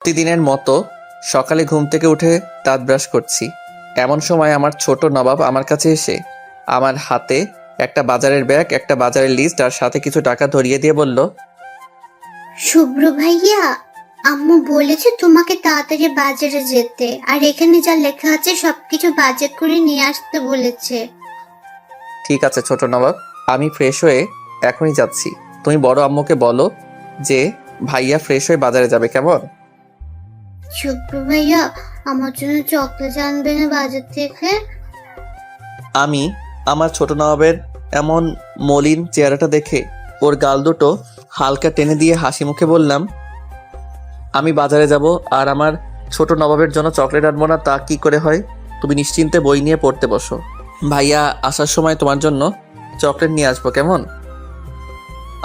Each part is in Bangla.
প্রতিদিনের মতো সকালে ঘুম থেকে উঠে দাঁত ব্রাশ করছি। এমন সময় আমার ছোট নবাব আমার কাছে এসে আমার হাতে একটা বাজারের ব্যাগ, একটা বাজারের লিস্ট আর সাথে কিছু টাকা ধরিয়ে দিয়ে বলল, শুভ্র ভাইয়া, আম্মু বলেছে তোমাকে তাড়াতাড়ি বাজারে যেতে, আর এখানে যা লেখা আছে সবকিছু বাজেট করে নিয়ে আসতে বলেছে। ঠিক আছে ছোট নবাব, আমি ফ্রেশ হয়ে এখনই যাচ্ছি। তুমি বড় আম্মুকে বলো যে ভাইয়া ফ্রেশ হয়ে বাজারে যাবে, কেমন? শুভ্র ভাইয়া, আমার জন্য চকলেট আনবে না বাজার থেকে? আমি আমার ছোট নবাবের এমন মলিন চেহারাটা দেখে ওর গাল দুটো হালকা টেনে দিয়ে হাসি মুখে বললাম, আমি বাজারে যাব আর আমার ছোট নবাবের জন্য চকলেট আনবো না তা কি করে হয়? তুমি নিশ্চিন্তে বই নিয়ে পড়তে বসো, ভাইয়া আসার সময় তোমার জন্য চকলেট নিয়ে আসবো, কেমন?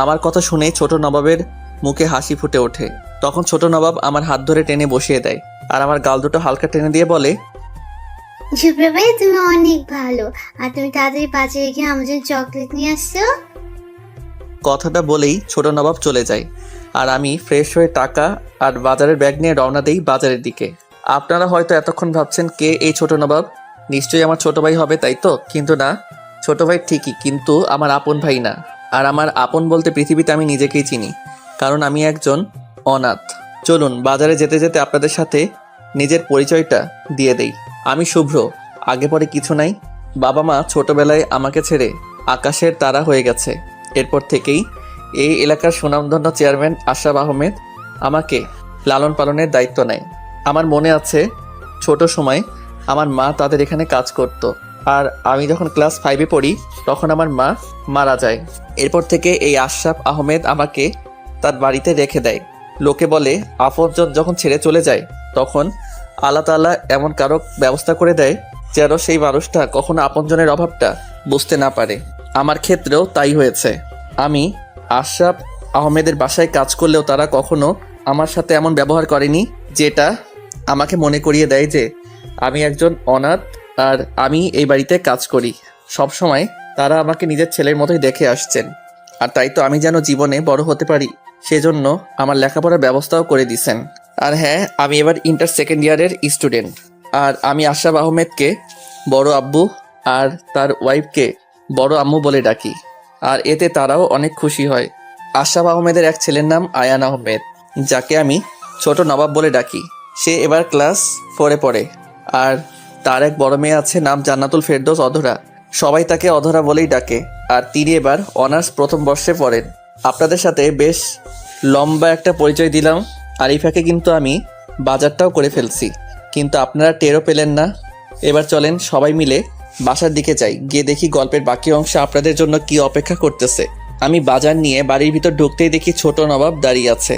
আমার কথা শুনে ছোট নবাবের মুখে হাসি ফুটে ওঠে। তখন ছোট নবাব আমার হাত ধরে টেনে বসিয়ে দেয় আর আমার গাল দুটো হালকা টেনে দিয়ে বলে, শুভ্র ভাইয়া, তুমি অনেক ভালো। আর তুমি তাড়াতাড়ি বাজারে গিয়ে আমার জন্য চকলেট নিয়ে আসছো। কথাটা বলেই ছোট নবাব চলে যায় আর আমি ফ্রেশ হয়ে টাকা আর বাজারের ব্যাগ নিয়ে রওনা দেই বাজারের দিকে। আপনারা হয়তো এতক্ষণ ভাবছেন কে এই ছোট নবাব, নিশ্চয়ই আমার ছোট ভাই হবে, তাই তো? কিন্তু না, ছোট ভাই ঠিকই, কিন্তু আমার আপন ভাই না। আর আমার আপন বলতে পৃথিবীতে আমি নিজেকেই চিনি, কারণ আমি একজন অনাথ। চলুন বাজারে যেতে যেতে আপনাদের সাথে নিজের পরিচয়টা দিয়ে দেই। আমি শুভ্র, আগে পরে কিছু নাই। বাবা মা ছোটবেলায় আমাকে ছেড়ে আকাশের তারা হয়ে গেছে। এরপর থেকেই এই এলাকার সুনামধন্য চেয়ারম্যান আশরাফ আহমেদ আমাকে লালন পালনের দায়িত্ব নেয়। আমার মনে আছে ছোট সময় আমার মা তাদের এখানে কাজ করত, আর আমি যখন ক্লাস 5-এ পড়ি তখন আমার মা মারা যায়। এরপর থেকে এই আশরাফ আহমেদ আমাকে তার বাড়িতে রেখে দেয়। লোকে বলে আপনজন যখন ছেড়ে চলে যায় তখন আল্লাহ তাআলা এমন কারো ব্যবস্থা করে দেয় যেন সেই মানুষটা কখনো আপনজনের অভাবটা বুঝতে না পারে। আমার ক্ষেত্রেও তাই হয়েছে। আমি আশরাফ আহমেদের বাসায় কাজ করলেও তারা কখনো আমার সাথে এমন ব্যবহার করেনি যেটা আমাকে মনে করিয়ে দেয় যে আমি একজন অনাথ আর আমি এই বাড়িতে কাজ করি। সব সময় তারা আমাকে নিজের ছেলের মতোই দেখে আসছেন। আর তাই তো আমি যেন জীবনে বড় হতে পারি সেজন্য আমার লেখাপড়ার ব্যবস্থাও করে দিয়েছেন। আর হ্যাঁ, আমি এবার ইন্টার সেকেন্ড ইয়ারের স্টুডেন্ট। আর আমি আশরাফ আহমেদকে বড় আব্বু আর তার ওয়াইফকে বড় আম্মু বলে ডাকি, আর এতে তারাও অনেক খুশি হয়। আশরাফ আহমেদের এক ছেলের নাম আয়ান আহমেদ, যাকে আমি ছোট নবাব বলে ডাকি। সে এবার ক্লাস 4-এ পড়ে। আর তার এক বড় মেয়ে আছে, নাম জান্নাতুল ফেরদৌস অধরা। সবাই তাকে অধরা বলেই ডাকে। আর তিনি এবার অনার্স প্রথম বর্ষে পড়েন। আপনাদের সাথে বেশ লম্বা একটা পরিচয় দিলাম। আরিফাকে কিন্তু আমি বাজারটাও করে ফেলছি, কিন্তু আপনারা টেরও পেলেন না। এবার চলেন সবাই মিলে বাসার দিকে যাই, গিয়ে দেখি গল্পের বাকি অংশ আপনাদের জন্য কি অপেক্ষা করতেছে। আমি বাজার নিয়ে বাড়ির ভিতর ঢুকতেই দেখি ছোট নবাব দাঁড়িয়ে আছে,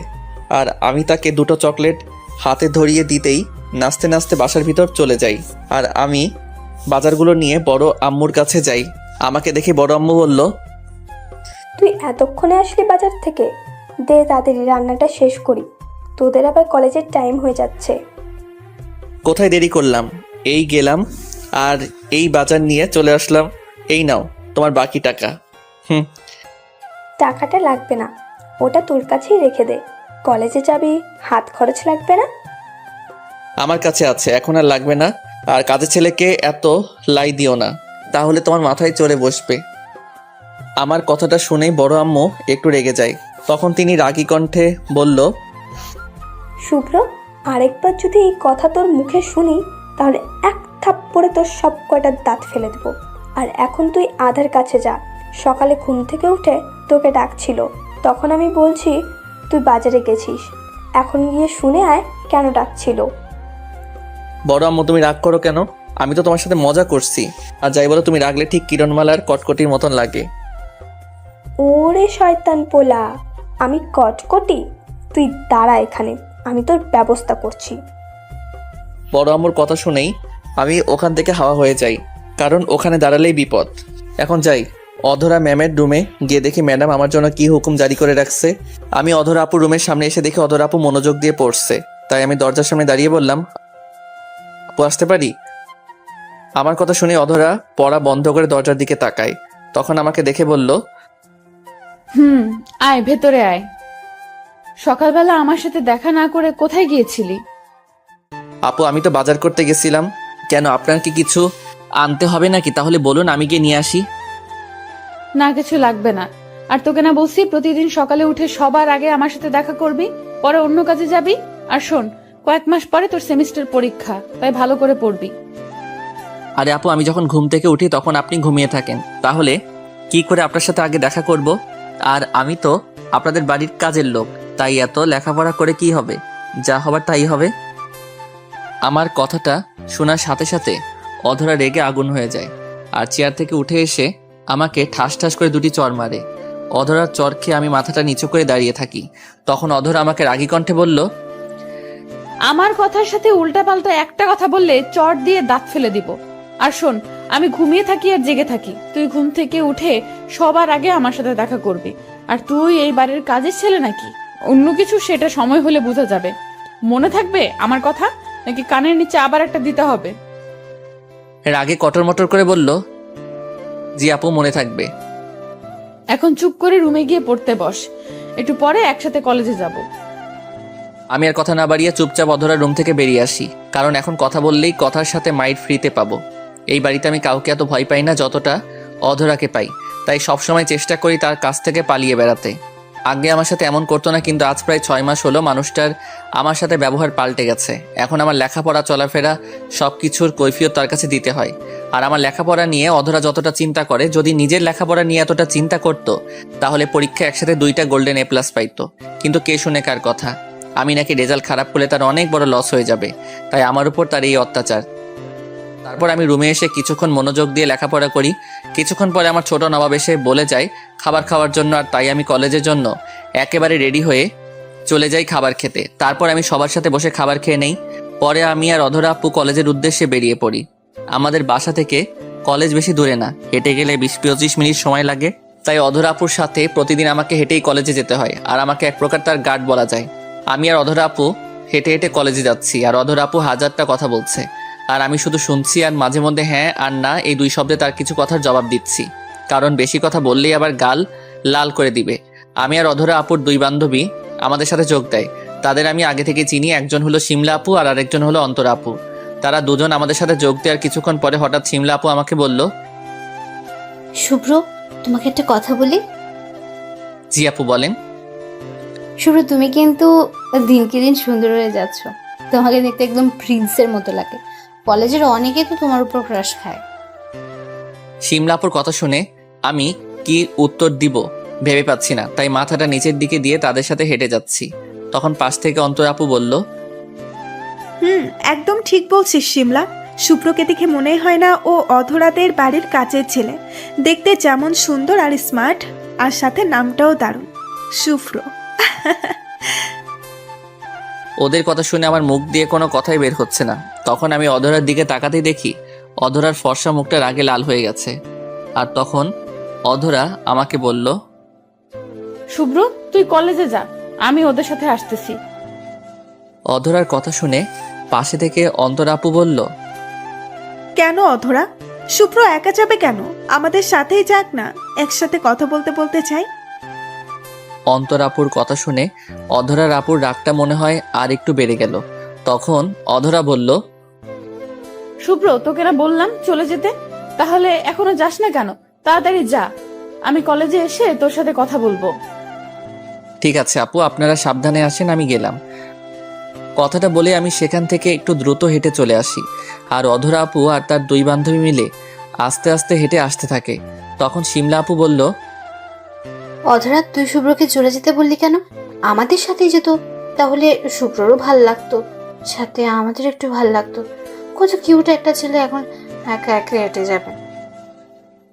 আর আমি তাকে দুটো চকলেট হাতে ধরিয়ে দিতেই নাচতে নাচতে বাসার ভিতর চলে যাই। আর আমি বাজারগুলো নিয়ে বড় আম্মুর কাছে যাই। আমাকে দেখে বড় আম্মু বলল, তুই এতক্ষণে আসলি বাজার থেকে? দে তাড়াতাড়ি রান্নাটা শেষ করি, তোদের আবার কলেজের টাইম হয়ে যাচ্ছে। কোথায় দেরি করলাম, এই গেলাম আর এই বাজার নিয়ে চলে আসলাম। এই নাও তোমার বাকি টাকা। টাকাটা লাগবে না, ওটা তোর কাছেই রেখে দে। কলেজে যাবি, হাত খরচ লাগবে না? আমার কাছে আছে, এখন আর লাগবে না। আর কাজের ছেলেকে এত লাই দিও না, তাহলে তোমার মাথায় চড়ে বসবে। আমার কথাটা শুনেই বড় আম্মু একটু রেগে যায়। তখন তিনি রাগী কণ্ঠে বলল, শুভ্র, আরেকবার যদি এই কথা তোর মুখে শুনি তাহলে এক থাপ্পড়ে তোর সব কয়টা দাঁত ফেলে দেবো। আর এখন তুই আধার কাছে যা, সকালে ঘুম থেকে উঠে তোকে ডাকছিল, তখন আমি বলছি তুই বাজারে গেছিস। এখন গিয়ে শুনে আয় কেন ডাকছিল। বড় আম্মু তুমি রাগ করো কেন? আমি তো তোমার সাথে মজা করছি। আর যাই বলো, তুমি রাগলে ঠিক কিরণমালার কটকটির মতন লাগে। ওরে শয়তান পোলা, আমি কটকটি? তুই দাঁড়া এখানে, আমি তোর ব্যবস্থা করছি। বড় আম্মুর কথা শুনেই আমি ওখান থেকে হাওয়া হয়ে যাই, কারণ ওখানে দাঁড়ালেই বিপদ। এখন যাই অধরা ম্যামের রুমে, গিয়ে দেখি ম্যাডাম আমার জন্য কি হুকুম জারি করে রাখছে। আমি অধরা আপুর রুমের সামনে এসে দেখি অধরা আপু মনোযোগ দিয়ে পড়ছে, তাই আমি দরজার সামনে দাঁড়িয়ে বললাম, আপু আসতে পারি? আমার কথা শুনে অধরা পড়া বন্ধ করে দরজার দিকে তাকায়। তখন আমাকে দেখে বলল, আয় ভেতরে আয়। সকালবেলা আমার সাথে দেখা না করে কোথায় গিয়েছিলি? আপু আমি তো বাজার করতে গেছিলাম। কেন, আপনার কি কিছু আনতে হবে নাকি? তাহলে বলুন, আমি গিয়ে নিয়ে আসি। না, কিছু লাগবে না। আর তোকে না বলছি প্রতিদিন সকালে উঠে সবার আগে আমার সাথে দেখা করবি, পরে অন্য কাজে যাবি। আর শোন, কয়েক মাস পরে তোর সেমিস্টার পরীক্ষা, তাই ভালো করে পড়বি। আরে আপু, আমি যখন ঘুম থেকে উঠি তখন আপনি ঘুমিয়ে থাকেন, তাহলে কি করে আপনার সাথে আগে দেখা করব? আর আমি তো আপনাদের বাড়ির কাজের লোক, তাই এত লেখাপড়া করে কি হবে? যা হবার তাই হবে। আমার কথাটা শোনার সাথে সাথে অধরা রেগে আগুন হয়ে যায় আর চেয়ার থেকে উঠে এসে আমাকে ঠাস ঠাস করে দুটি চড় মারে। অধরার চড় খেয়ে আমি মাথাটা নিচু করে দাঁড়িয়ে থাকি। তখন অধরা আমাকে রাগী কণ্ঠে বলল, আমার কথার সাথে উল্টাপাল্টা একটা কথা বললে চট দিয়ে দাঁত ফেলে দিব। আর শোন, আমি ঘুমিয়ে থাকি আর জেগে থাকি, তুই ঘুম থেকে উঠে সবার আগে আমার সাথে দেখা করবি। আর তুই এই বাড়ির কাজের ছেলে নাকি অন্য কিছু, সেটা সময় হলে বোঝা যাবে। মনে থাকবে আমার কথা, নাকি কানের নিচে আবার একটা দিতে হবে? রাগে কটর মটর করে বলল, জি আপু, মনে থাকবে। এখন চুপ করে রুমে গিয়ে পড়তে বস, একটু পরে একসাথে কলেজে যাব। আমি আর কথা না বাড়িয়ে চুপচাপ অধরার রুম থেকে বেরিয়ে আসি, কারণ এখন কথা বললেই কথার সাথে মাইট ফ্রিতে পাবো। এই বাড়িতে আমি কাউকে এত ভয় পাই না যতটা অধরাকে পাই, তাই সবসময় চেষ্টা করি তার কাছ থেকে পালিয়ে বেড়াতে। আগে আমার সাথে এমন করতো না, কিন্তু আজ প্রায় 6 মাস হলো মানুষটার আমার সাথে ব্যবহার পাল্টে গেছে। এখন আমার লেখাপড়া, চলাফেরা সব কিছুর কৈফিয়ত তার কাছে দিতে হয়। আর আমার লেখাপড়া নিয়ে অধরা যতটা চিন্তা করে, যদি নিজের লেখাপড়া নিয়ে এতটা চিন্তা করতো তাহলে পরীক্ষায় একসাথে 2টা গোল্ডেন A+ পাইতো। কিন্তু কে শুনে কার কথা? আমি নাকি রেজাল্ট খারাপ করলে তার অনেক বড় লস হয়ে যাবে, তাই আমার উপর তার এই অত্যাচার। তারপর আমি রুমে এসে কিছুক্ষণ মনোযোগ দিয়ে লেখাপড়া করি। কিছুক্ষণ পরে আমার ছোট নবাব এসে বলে যায় খাবার খাওয়ার জন্য, আর তাই আমি কলেজের জন্য একেবারে রেডি হয়ে চলে যাই খাবার খেতে। তারপর আমি সবার সাথে বসে খাবার খেয়ে নেই। পরে আমি আর অধরা আপু কলেজের উদ্দেশ্যে বেরিয়ে পড়ি। আমাদের বাসা থেকে কলেজ বেশি দূরে না, হেঁটে গেলে 20-25 মিনিট সময় লাগে। তাই অধরা আপুর সাথে প্রতিদিন আমাকে হেঁটেই কলেজে যেতে হয়, আর আমাকে এক প্রকার তার গার্ড বলা যায়। আমি আর অধরা আপু হেঁটে হেঁটে কলেজে যাচ্ছি, আর অধরা আপু হাজারটা কথা বলছে, আর আমি শুধু শুনছি আর মাঝে মধ্যে হ্যাঁ আর না এই 2 শব্দে তার কিছু কথার জবাব দিচ্ছি, কারণ বেশি কথা বললেই আবার গাল লাল করে দিবে। আমি আর অধরা আপুর 2 বান্ধবী আমাদের সাথে যোগ দেয়। তাদের আমি আগে থেকে চিনি, একজন হলো শিমলা আপু আর আরেকজন হলো অন্তরা আপু। তারা দুজন আমাদের সাথে যোগ দেওয়ার কিছুক্ষণ পরে হঠাৎ শিমলা আপু আমাকে বলল, শুভ্র, তোমাকে একটা কথা বলি। জি আপু বলেন। শুভ্র, তুমি কিন্তু দিনকে দিন সুন্দর হয়ে যাচ্ছ। তোমাকে দেখতে একদম প্রিন্সের মতো লাগে। কলেজের অনেকে তো তোমার উপর ক্রাশ খায়। শিমলা আপুর কথা শুনে আমি কি উত্তর দিব ভেবে পাচ্ছি না, তাই মাথাটা নিচের দিকে দিয়ে তাদের সাথে হেঁটে যাচ্ছি। তখন পাশ থেকে অন্তরা আপু বলল, একদম ঠিক বলছিস শিমলা। শুভ্রকে দেখে মনে হয় না ও অধরাদের বাড়ির কাছের ছেলে। দেখতে যেমন সুন্দর আর স্মার্ট, আর সাথে নামটাও দারুণ, শুভ্র। ওদের কথা শুনে আমার মুখ দিয়ে কোনো কথাই বের হচ্ছে না। তখন আমি অধরার দিকে তাকাতেই দেখি অধরার ফর্সা মুখটা রাগে লাল হয়ে গেছে। আর তখন অধরা আমাকে বলল, শুভ্র, তুই কলেজে যা, আমি ওদের সাথে আসতেছি। অধরার কথা শুনে পাশে থেকে অন্তরা আপু বলল, কেন অধরা? শুভ্র একা যাবে কেন? আমাদের সাথেই যাক না, একসাথে কথা বলতে বলতে চাই। অন্তরা আপুর কথা শুনে অধরার আপুর রাগটা মনে হয় আর একটু বেড়ে গেল। তখন অধরা বলল, শুভ্র, তোকে না বললাম চলে যেতে, তাহলে এখনো যাস না কেন? তাড়াতাড়ি যা, আমি কলেজে এসে তোর সাথে কথা বলবো। ঠিক আছে আপু, আপনারা সাবধানে আসেন, আমি গেলাম। কথাটা বলে আমি সেখান থেকে একটু দ্রুত হেঁটে চলে আসি, আর অধরা আপু আর তার 2 বান্ধবী মিলে আস্তে আস্তে হেঁটে আসতে থাকে। তখন শিমলা আপু বলল, অধরা, তুই শুভ্রকে চলে যেতে বললি কেন? আমাদের সাথেই যেত, তাহলে শুভ্ররও ভাল লাগতো, সাথে আমাদের একটু ভাল লাগতো। কত কিউট একটা ছেলে এখন একা একা হেঁটে যাবে।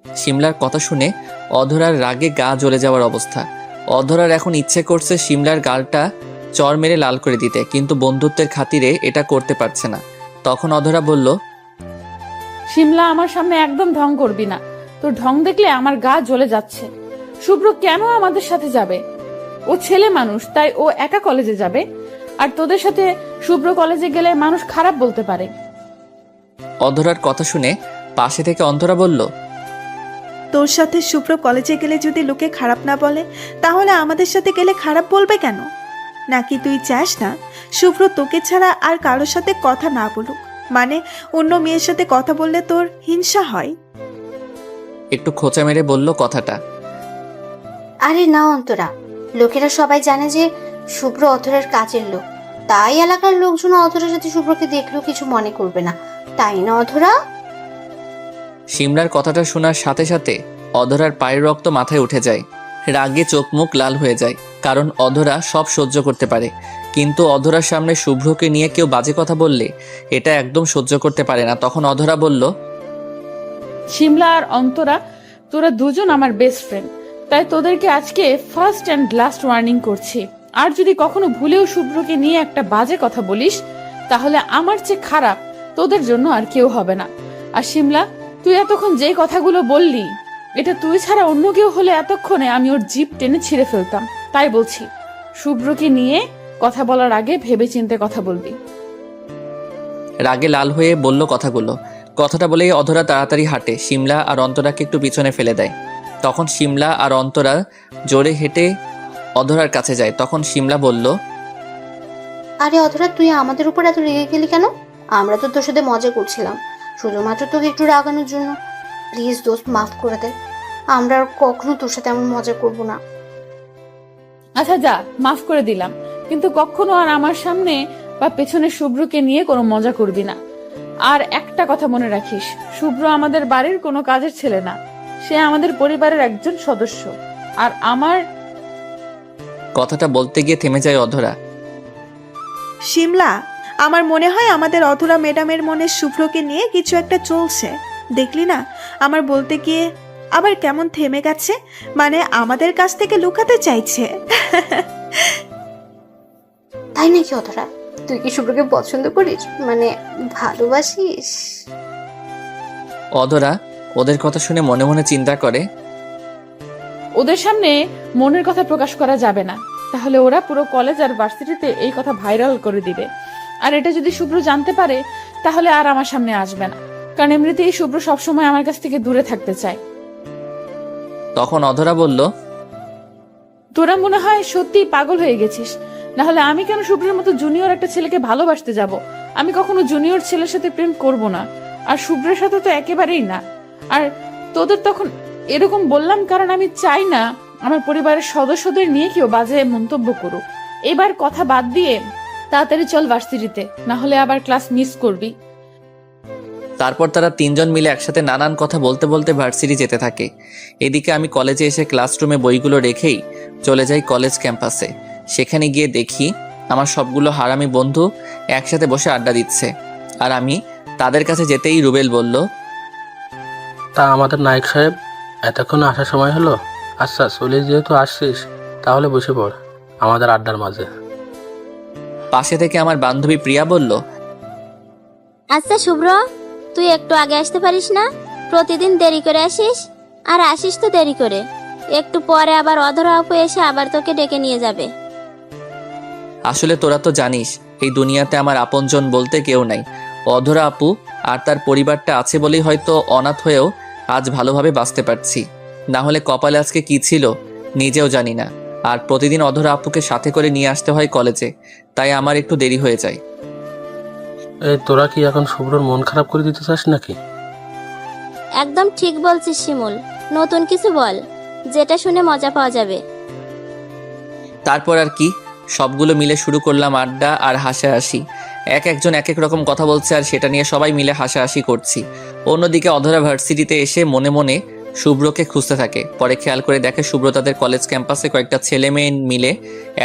শিমলার কথা শুনে অধরার রাগে গা জ্বলে যাওয়ার অবস্থা। অধরার এখন ইচ্ছে করছে শিমলার গালটা চড় মেরে লাল করে দিতে, কিন্তু বন্ধুত্বের খাতিরে এটা করতে পারছে না। তখন অধরা বলল, শিমলা, আমার সামনে একদম ঢং করবি না, তোর ঢং দেখলে আমার গা জ্বলে যাচ্ছে। শুভ্র কেন আমাদের সাথে যাবে? ও ছেলে মানুষ, তাই ও একা কলেজে যাবে। আর তোদের সাথে শুভ্র কলেজে গেলে মানুষ খারাপ বলতে পারে। অধরার কথা শুনে পাশে থেকে অন্তরা বলল, তোর সাথে শুভ্র কলেজে গেলে যদি লোকে খারাপ না বলে, তাহলে আমাদের সাথে গেলে খারাপ বলবে কেন? নাকি তুই চাস না শুভ্র তোকে ছাড়া আর কারোর সাথে কথা না বলুক? মানে অন্য মেয়ের সাথে কথা বললে তোর হিংসা হয়? একটু খোঁচা মেরে বলল কথাটা। আরে না অন্তরা, লোকেরা সবাই জানে যে শুভ্র অধরার কাজের লোক, তাই এলাকার লোকজন অধরার সাথে শুভ্রকে দেখলেও কিছু মনে করবে না, তাই না অধরা? সিমলার কথাটা শোনার সাথে সাথে অধরার পায়ের রক্ত মাথায় উঠে যায়। রাগে চোখ মুখ লাল হয়ে যায়, কারণ অধরা সব সহ্য করতে পারে, কিন্তু অধরার সামনে শুভ্রকে নিয়ে কেউ বাজে কথা বললে এটা একদম সহ্য করতে পারে না। তখন অধরা বলল, শিমলা আর অন্তরা, তোরা দুজন আমার বেস্ট ফ্রেন্ড, তাই তোদেরকে আজকে ফার্স্ট অ্যান্ড লাস্ট ওয়ার্নিং করছি। আর যদি কখনো ভুলেও শুভ্রকে নিয়ে একটা বাজে কথা বলিস, তাহলে আমার চেয়ে খারাপ তোদের জন্য আর কেউ হবে না। আর শিমলা, তুই এতক্ষণ যে কথাগুলো বললি, এটা তুই ছাড়া অন্য কেউ হলে এতক্ষণে আমি ওর জিভ টেনে ছিঁড়ে ফেলতাম। তাই বলছি, শুভ্রকে নিয়ে কথা বলার আগে ভেবে চিন্তে কথা বলবি। রাগে লাল হয়ে বলল কথাগুলো। কথাটা বলেই অধরা তাড়াতাড়ি হাঁটে শিমলা আর অন্তরাকে একটু পিছনে ফেলে দেয়। তখন শিমলা আর অন্তরা জোরে হেঁটে অধরার কাছে যায়। তখন শিমলা বলল, আরে অধরা, তুই আমাদের উপর এত রেগে গেলি কেন? আমরা তো তোর সাথে মজা করছিলাম, শুধুমাত্র তোকে একটু রাগানোর জন্য। প্লিজ দোস্ত, মাফ করে দে, আমরা আর কখনো তোর সাথে এমন মজা করব না। আচ্ছা যা, মাফ করে দিলাম, কিন্তু কখনো আর আমার সামনে বা পেছনে শুভ্রকে নিয়ে কোনো মজা করবি না। আর একটা কথা মনে রাখিস, শুভ্র আমাদের বাড়ির কোনো কাজের ছেলে না, সে আমাদের পরিবারের একজন সদস্য। আর আমার কথাটা বলতে গিয়ে থেমে যায় অধরা। শিমলা, আমার মনে হয় আমাদের অধরা ম্যাডামের মনে শুভ্রকে নিয়ে কিছু একটা চলছে। দেখলি না, আমার বলতে গিয়ে আবার কেমন থেমে গেছে, মানে আমাদের কাছ থেকে লুকাতে চাইছে। তাই নাকি অধরা? তুই কি শুভ্রকে পছন্দ করিস, মানে ভালোবাসিস? অধরা ওদের কথা শুনে মনে মনে চিন্তা করে, ওদের সামনে মনের কথা প্রকাশ করা যাবে না, তাহলে ওরা পুরো কলেজ আর ভার্সিটিতে এই কথা ভাইরাল করে দিবে। আর এটা যদি শুভ্র জানতে পারে, তাহলে আর আমার সামনে আসবে না, কারণ এমনিতেই শুভ্র সবসময় আমার কাছ থেকে দূরে থাকতে চায়। তখন অধরা বলল, তোরা মনে হয় সত্যি পাগল হয়ে গেছিস, না হলে আমি কেন শুভ্রের মতো জুনিয়র একটা ছেলেকে ভালোবাসতে যাব? আমি কখনো জুনিয়র ছেলের সাথে প্রেম করব না, আর শুভ্রের সাথে তো একেবারেই না। আর তোদের তখন এরকম বললাম কারণ আমি চাই না আমার পরিবারের সদস্যদের নিয়ে কেউ বাজে মন্তব্য করুক। এবার কথা বাদ দিয়ে তাড়াতাড়ি চল ভার্সিটিতে, না হলে আবার ক্লাস মিস করবি। তারপর তারা তিনজন মিলে একসাথে নানান কথা বলতে বলতে ভার্সিটি যেতে থাকে। এদিকে আমি কলেজে এসে ক্লাসরুমে বইগুলো রেখেই চলে যাই কলেজ ক্যাম্পাসে। সেখানে গিয়ে দেখি আমার সবগুলো হারামি বন্ধু একসাথে বসে আড্ডা দিচ্ছে। আর আমি তাদের কাছে যেতেই রুবেল বলল, তা আমাদের নায়ক সাহেব, এতক্ষণ আসার সময় হলো? আচ্ছা, চলে যেহেতু আসছিস তাহলে বসে পড় আমাদের আড্ডার মাঝে। পাশে থেকে আমার বান্ধবী প্রিয়া বলল, আচ্ছা শুভ্র, তুই একটু আগে আসতে পারিস না? প্রতিদিন দেরি করে আসিস, আর আসিস তো দেরি করে। একটু পরে আবার অধরা আপু এসে আবার তোকে ডেকে নিয়ে যাবে। আসলে তোরা তো জানিস এই দুনিয়াতে আমার আপনজন বলতে কেউ নাই। অধরা আপু আর তার পরিবারটা আছে বলেই হয়তো অনাথ হয়েও আজ ভালোভাবে বাঁচতে পারছি, না হলে কপালে আজকে কি ছিল নিজেও জানি না। আর প্রতিদিন অধরা আপুকে সাথে করে নিয়ে আসতে হয় কলেজে, তাই আমার একটু দেরি হয়ে যায়। এই তোরা কি এখন শুভ্রর মন খারাপ করে দিতে চাস নাকি? একদম ঠিক বলছিস শিমুল, নতুন কিছু বল যেটা শুনে মজা পাওয়া যাবে। তারপর আর কি, সবগুলো মিলে শুরু করলাম আড্ডা আর হাসাহাসি। একজন এক এক রকম কথা বলছে আর সেটা নিয়ে সবাই মিলে হাসাহাসি করছি। অন্যদিকে অধরা ভার্সিটিতে এসে মনে মনে শুভ্রকে খুঁজতে থাকে। পরে খেয়াল করে দেখে শুভ্র তাদের কলেজ ক্যাম্পাসে কয়েকটা ছেলে মেয়ে মিলে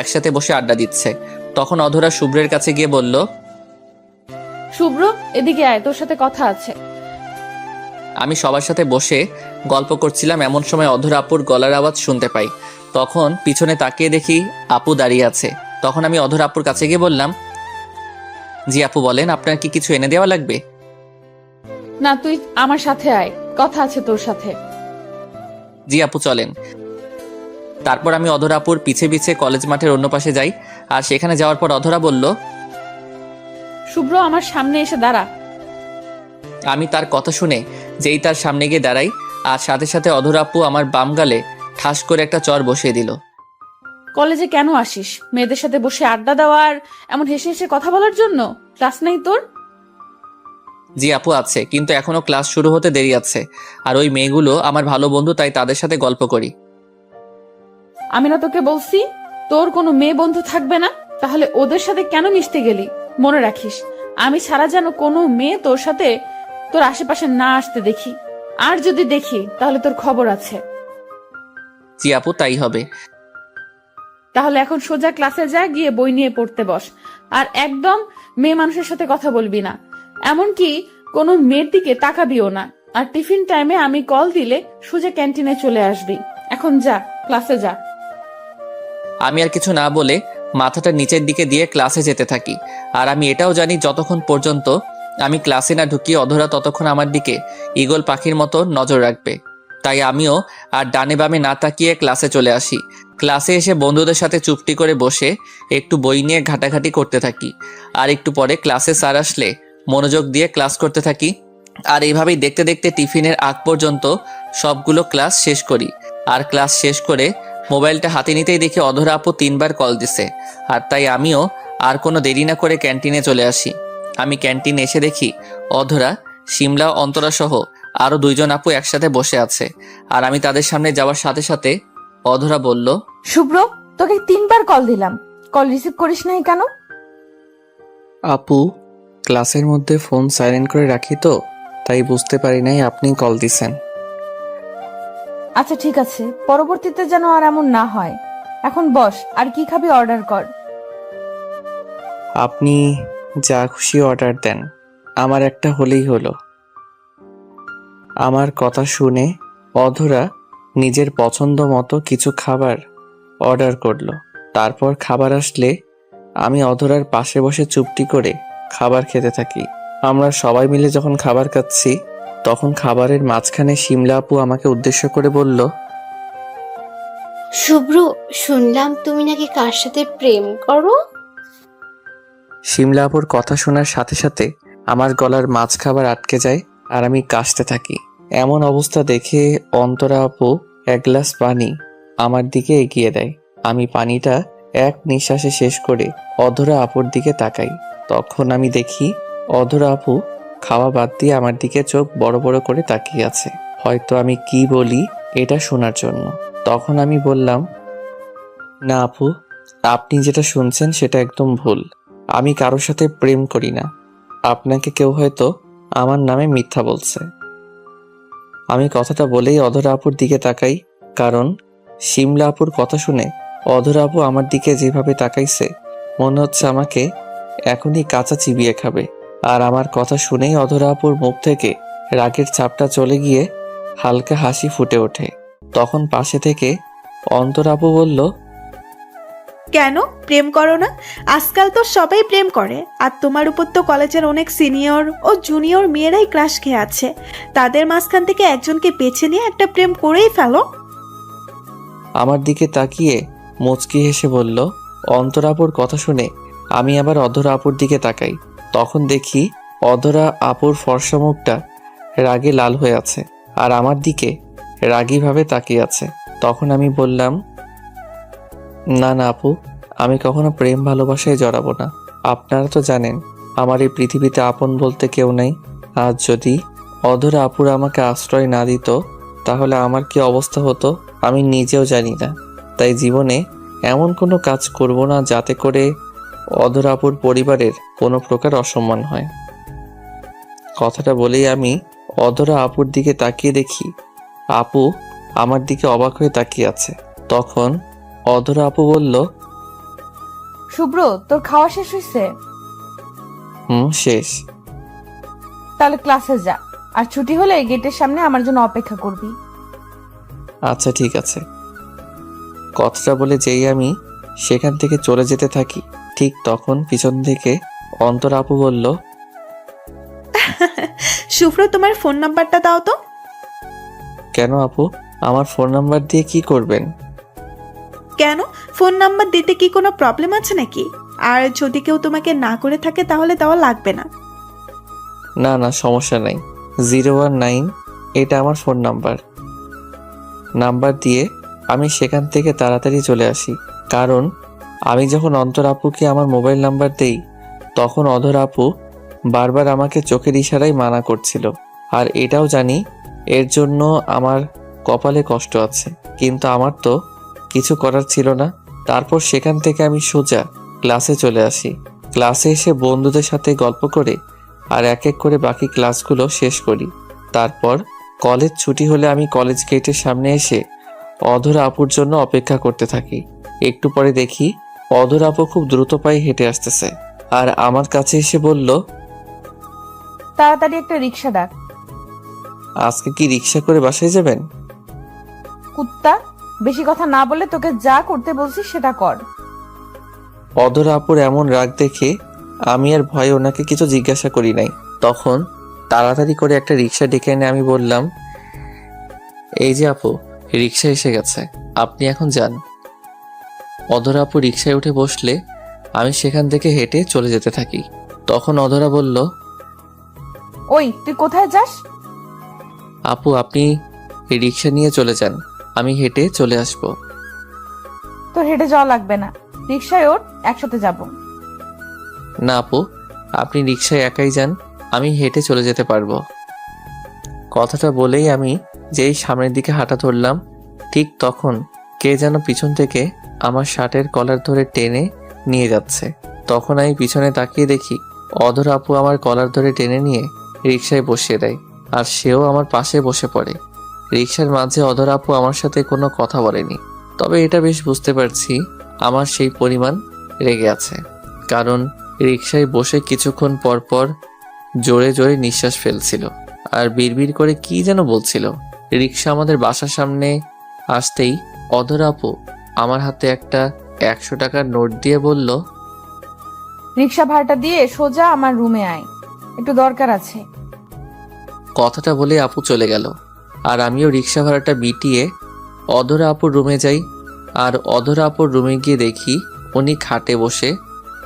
একসাথে বসে আড্ডা দিচ্ছে। তখন অধরা শুভ্রের কাছে গিয়ে বলল, শুভ্র, এদিকে আয়, তোর সাথে কথা আছে। আমি সবার সাথে বসে গল্প করছিলাম, এমন সময় অধরা আপুর গলার আওয়াজ শুনতে পাই। তখন পিছনে তাকিয়ে দেখি আপু দাঁড়িয়ে আছে। তখন আমি অধরা আপুর কাছে গিয়ে বললাম, জি আপু বলেন, আপনার কি কিছু এনে দেওয়া লাগবে? না, তুই আমার সাথে আয়, কথা আছে তোর সাথে। জি আপু চলেন। তারপর আমি অধরা আপুর পিছে পিছে কলেজ মাঠের অন্য পাশে যাই। আর সেখানে যাওয়ার পর অধরা বলল, শুভ্র আমার সামনে এসে দাঁড়া। আমি তার কথা শুনে যেই তার সামনে গিয়ে দাঁড়াই, আর সাথে সাথে অধরা আপু আমার বাম গালে ঠাস করে একটা চর বসিয়ে দিল। কলেজে কেন আসিস? মেয়েদের সাথে বসে আড্ডা দেওয়ার, এমন হেসে হেসে কথা বলার জন্য? ক্লাস নেই তোর? জি আপু আছে, কিন্তু এখনো ক্লাস শুরু হতে দেরি আছে। আর ওই মেয়েগুলো আমার ভালো বন্ধু, তাই তাদের সাথে গল্প করি। আমি না তোকে বলছি তোর কোনো মেয়ে বন্ধু থাকবে না? তাহলে ওদের সাথে কেন মিশতে গেলি? মনে রাখিস, আমি ছাড়া যেন কোনো মেয়ে তোর সাথে তোর আশেপাশে না আসতে দেখি। আর যদি দেখি তাহলে তোর খবর আছে। জি আপু, তাই হবে। তাহলে এখন সোজা ক্লাসে যা, গিয়ে বই নিয়ে পড়তে বস। আর একদম মেয়ে মানুষের সাথে কথা বলবি না, এমনকি কোনো মেয়ের দিকে তাকাবিও না। আর টিফিন টাইমে আমি কল দিলে সোজা ক্যান্টিনে চলে আসবি। এখন যা, ক্লাসে যা। আমি আর কিছু না বলে মাথাটা নিচের দিকে দিয়ে ক্লাসে যেতে থাকি। আর আমি এটাও জানি, যতক্ষণ পর্যন্ত আমি ক্লাসে না ঢুকি অধরা ততক্ষণ আমার দিকে ঈগল পাখির মতো নজর রাখবে। তাই আমিও আর ডানে বামে না তাকিয়ে ক্লাসে চলে আসি। ক্লাসে এসে বন্ধুদের সাথে চুপটি করে বসে একটু বই নিয়ে ঘাটাঘাটি করতে থাকি। আর একটু পরে ক্লাসে স্যার আসলে মনোযোগ দিয়ে ক্লাস করতে থাকি। আর এইভাবেই দেখতে দেখতে টিফিনের আগ পর্যন্ত সবগুলো ক্লাস শেষ করি। আর ক্লাস শেষ করে মোবাইলটা হাতে নিতেই দেখি অধরা আপু 3বার কল দিছে। আর তাই আমিও আর কোনো দেরি না করে ক্যান্টিনে চলে আসি। আমি ক্যান্টিনে এসে দেখি অধরা, শিমলা, অন্তরা সহ আরও 2জন আপু একসাথে বসে আছে। আর আমি তাদের সামনে যাওয়ার সাথে সাথে অধরা বলল, শুভ্র, তোকে 3বার কল দিলাম, কল রিসিভ করিস নাই কেন? আপু, ক্লাসের মধ্যে ফোন সাইলেন্ট করে রাখি তো, তাই বুঝতে পারি নাই আপনি কল দিছেন। আচ্ছা ঠিক আছে, পরবর্তীতে যেন আর এমন না হয়। এখন বস, আর কি খাবি অর্ডার কর। আপনি যা খুশি অর্ডার দেন, আমার একটা হলেই হলো। আমার কথা শুনে অধরা নিজের পছন্দ মতো কিছু খাবার অর্ডার করলো। তারপর খাবার আসলে আমি অধরার পাশে বসে চুপটি করে খাবার খেতে থাকি। আমরা সবাই মিলে যখন খাবার খাচ্ছি, তখন খাবারের মাঝখানে শিমলা আপু আমাকে উদ্দেশ্য করে বলল, শুভ্র, শুনলাম তুমি নাকি কার সাথে প্রেম করো? শিমলা আপুর কথা শোনার সাথে সাথে আমার গলার মাছ খাবার আটকে যায় আর আমি কাশতে থাকি। এমন অবস্থা দেখে অন্তরা আপু 1 গ্লাস পানি আমার দিকে এগিয়ে দেয়। আমি পানিটা এক নিঃশ্বাসে শেষ করে অধরা আপুর দিকে তাকাই। তখন আমি দেখি অধরা আপু খাওয়া বাদ দিয়ে আমার দিকে চোখ বড় বড় করে তাকিয়ে আছে, হয়তো আমি কি বলি এটা শোনার জন্য। তখন আমি বললাম, না আপু, আপনি যেটা শুনছেন সেটা একদম ভুল। আমি কারোর সাথে প্রেম করি না। আপনাকে কেউ হয়তো আমার নামে মিথ্যা বলছে। আমি কথাটা বলেই অধরা আপুর দিকে তাকাই, কারণ শিমলা আপুর কথা শুনে অধরা আপু আমার দিকে যেভাবে তাকাইছে, মনে হচ্ছে আমাকে এখনই কাঁচা চিবিয়ে খাবে। আর আমার কথা শুনেই অধরা আপুর মুখ থেকে রাগের ছাপটা চলে গিয়ে হালকা হাসি ফুটে ওঠে। তখন পাশে থেকে অন্তরা আপু বলল, কেন প্রেম করো না? আজকাল তো সবাই প্রেম করে, আর তোমার উপর তো কলেজের অনেক সিনিয়র ও জুনিয়র মেয়েরাই ক্রাশ খেয়ে আছে। তাদের মাঝখান থেকে একজনকে বেছে নিয়ে একটা প্রেম করেই ফেলো। আমার দিকে তাকিয়ে মুচকি হেসে বলল। অন্তরা আপুর কথা শুনে আমি আবার অধরা আপুর দিকে তাকাই। তখন দেখি অধরা আপুর ফর্সা মুখটা রাগে লাল হয়ে আছে আর আমার দিকে রাগীভাবে তাকিয়ে আছে। তখন আমি বললাম, না না আপু, আমি কখনো প্রেম ভালোবাসায় জড়াবো না। আপনারা তো জানেন আমার এই পৃথিবীতে আপন বলতে কেউ নেই। আজ যদি অধরা আপুর আমাকে আশ্রয় না দিত, তাহলে আমার কি অবস্থা হতো আমি নিজেও জানি না। তাই জীবনে এমন কোনো কাজ করব না যাতে করে অধরা আপুর পরিবারের কোনো প্রকার অসম্মান হয়। কথাটা বলেই আমি অধরা আপুর দিকে তাকিয়ে দেখি আপু আমার দিকে অবাক হয়ে তাকিয়ে আছে। তখন অধরা আপু বলল, শুভ্র, তোর খাওয়া শেষ হয়েছে? শেষ। তাহলে ক্লাসে যা, আর ছুটি হলে গেটের সামনে আমার জন্য অপেক্ষা করবি। আচ্ছা ঠিক আছে। কথাটা বলে যেই আমি সেখান থেকে চলে যেতে থাকি, ঠিক তখন পিছন থেকে অন্তরা আপু বলল, শুভ্র, তোমার ফোন নাম্বারটা দাও তো। কেন আপু, আমার ফোন নাম্বার দিয়ে কি করবেন? কেন, ফোন নাম্বার দিতে কি কোনো প্রবলেম আছে নাকি? আর যদি কেউ তোমাকে না করে থাকে তাহলে দেওয়া লাগবে না। না না, সমস্যা নাই। 019 এটা আমার ফোন নাম্বার দিয়ে আমি সেখান থেকে তাড়াতাড়ি চলে আসি। কারণ আমি যখন অন্তর আপুকে আমার মোবাইল নাম্বার দেই তখন অধর আপু বারবার আমাকে চোখের ইশারায় মানা করছিল। আর এটাও জানি এর জন্য আমার কপালে কষ্ট আছে, কিন্তু আমার তো কিছু করার ছিল না। তারপর সেখান থেকে আমি সোজা ক্লাসে চলে আসি। ক্লাসে এসে বন্ধুদের সাথে গল্প করে আর এক এক করে বাকি ক্লাসগুলো শেষ করি। তারপর কলেজ ছুটি হলে আমি কলেজ গেটের সামনে এসে অধরা আপুর জন্য অপেক্ষা করতে থাকি। একটু পরে দেখি অধরা আপু খুব দ্রুত পায়ে হেঁটে আসতেছে আর আমার কাছে এসে বলল, তাড়াতাড়ি একটা রিক্সা ডাক। আজকে কি রিক্সা করে বাসায় যাবেন? কুত্তা, বেশি কথা না বলে তোকে যা করতে বলছিস সেটা কর। অধরা আপুর এমন রাগ দেখে আমি আর ভয়ে ওনাকে কিছু জিজ্ঞাসা করি নাই। তখন তাড়াতাড়ি করে একটা রিক্সা ডেকে এনে আমি বললাম, এই যে আপু, রিক্সা এসে গেছে, আপনি এখন যান। অধরা আপু রিক্সায় উঠে বসলে আমি সেখান থেকে হেঁটে চলে যেতে থাকি। তখন অধরা বলল, ওই তুই কোথায় যাস? আপু আপনি রিক্সা নিয়ে চলে যান, আমি হেঁটে চলে আসব। তোর হেঁটে যাওয়া লাগবে না, রিক্সায় ওঠ, একসাথে যাব। না আপু, আপনি রিক্সায় একাই যান, আমি হেঁটে চলে যেতে পারবো। কথাটা বলেই আমি যেই সামনের দিকে হাঁটা ধরলাম, ঠিক তখন কে যেন পিছন থেকে আমার শার্টের কলার ধরে টেনে নিয়ে যাচ্ছে। তখন আমি পিছনে তাকিয়ে দেখি অধরা আপু আমার কলার ধরে টেনে নিয়ে রিক্সায় বসিয়ে দেয় আর সেও আমার পাশে বসে পড়ে। রিক্সার মাঝে অধরা আপু আমার সাথে কোনো কথা বলেনি, তবে এটা বেশ বুঝতে পারছি আমার সেই পরিমাণ রেগে আছে। কারণ রিক্সায় বসে কিছুক্ষণ পর পর জোরে জোরে নিঃশ্বাস ফেলছিল আর বিড়বিড় করে কি যেন বলছিল। রিক্সা আমাদের বাসার সামনে আসতেই অধরা আপু আমার হাতে একটা 100 টাকার নোট দিয়ে বলল, রিক্সা ভাড়াটা দিয়ে সোজা আমার রুমে আয়, একটু দরকার আছে। কথাটা বলে আপু চলে গেল আর আমিও রিক্সা ভাড়াটা মিটিয়ে অধরা আপুর রুমে যাই। আর অধরা আপুর রুমে গিয়ে দেখি উনি খাটে বসে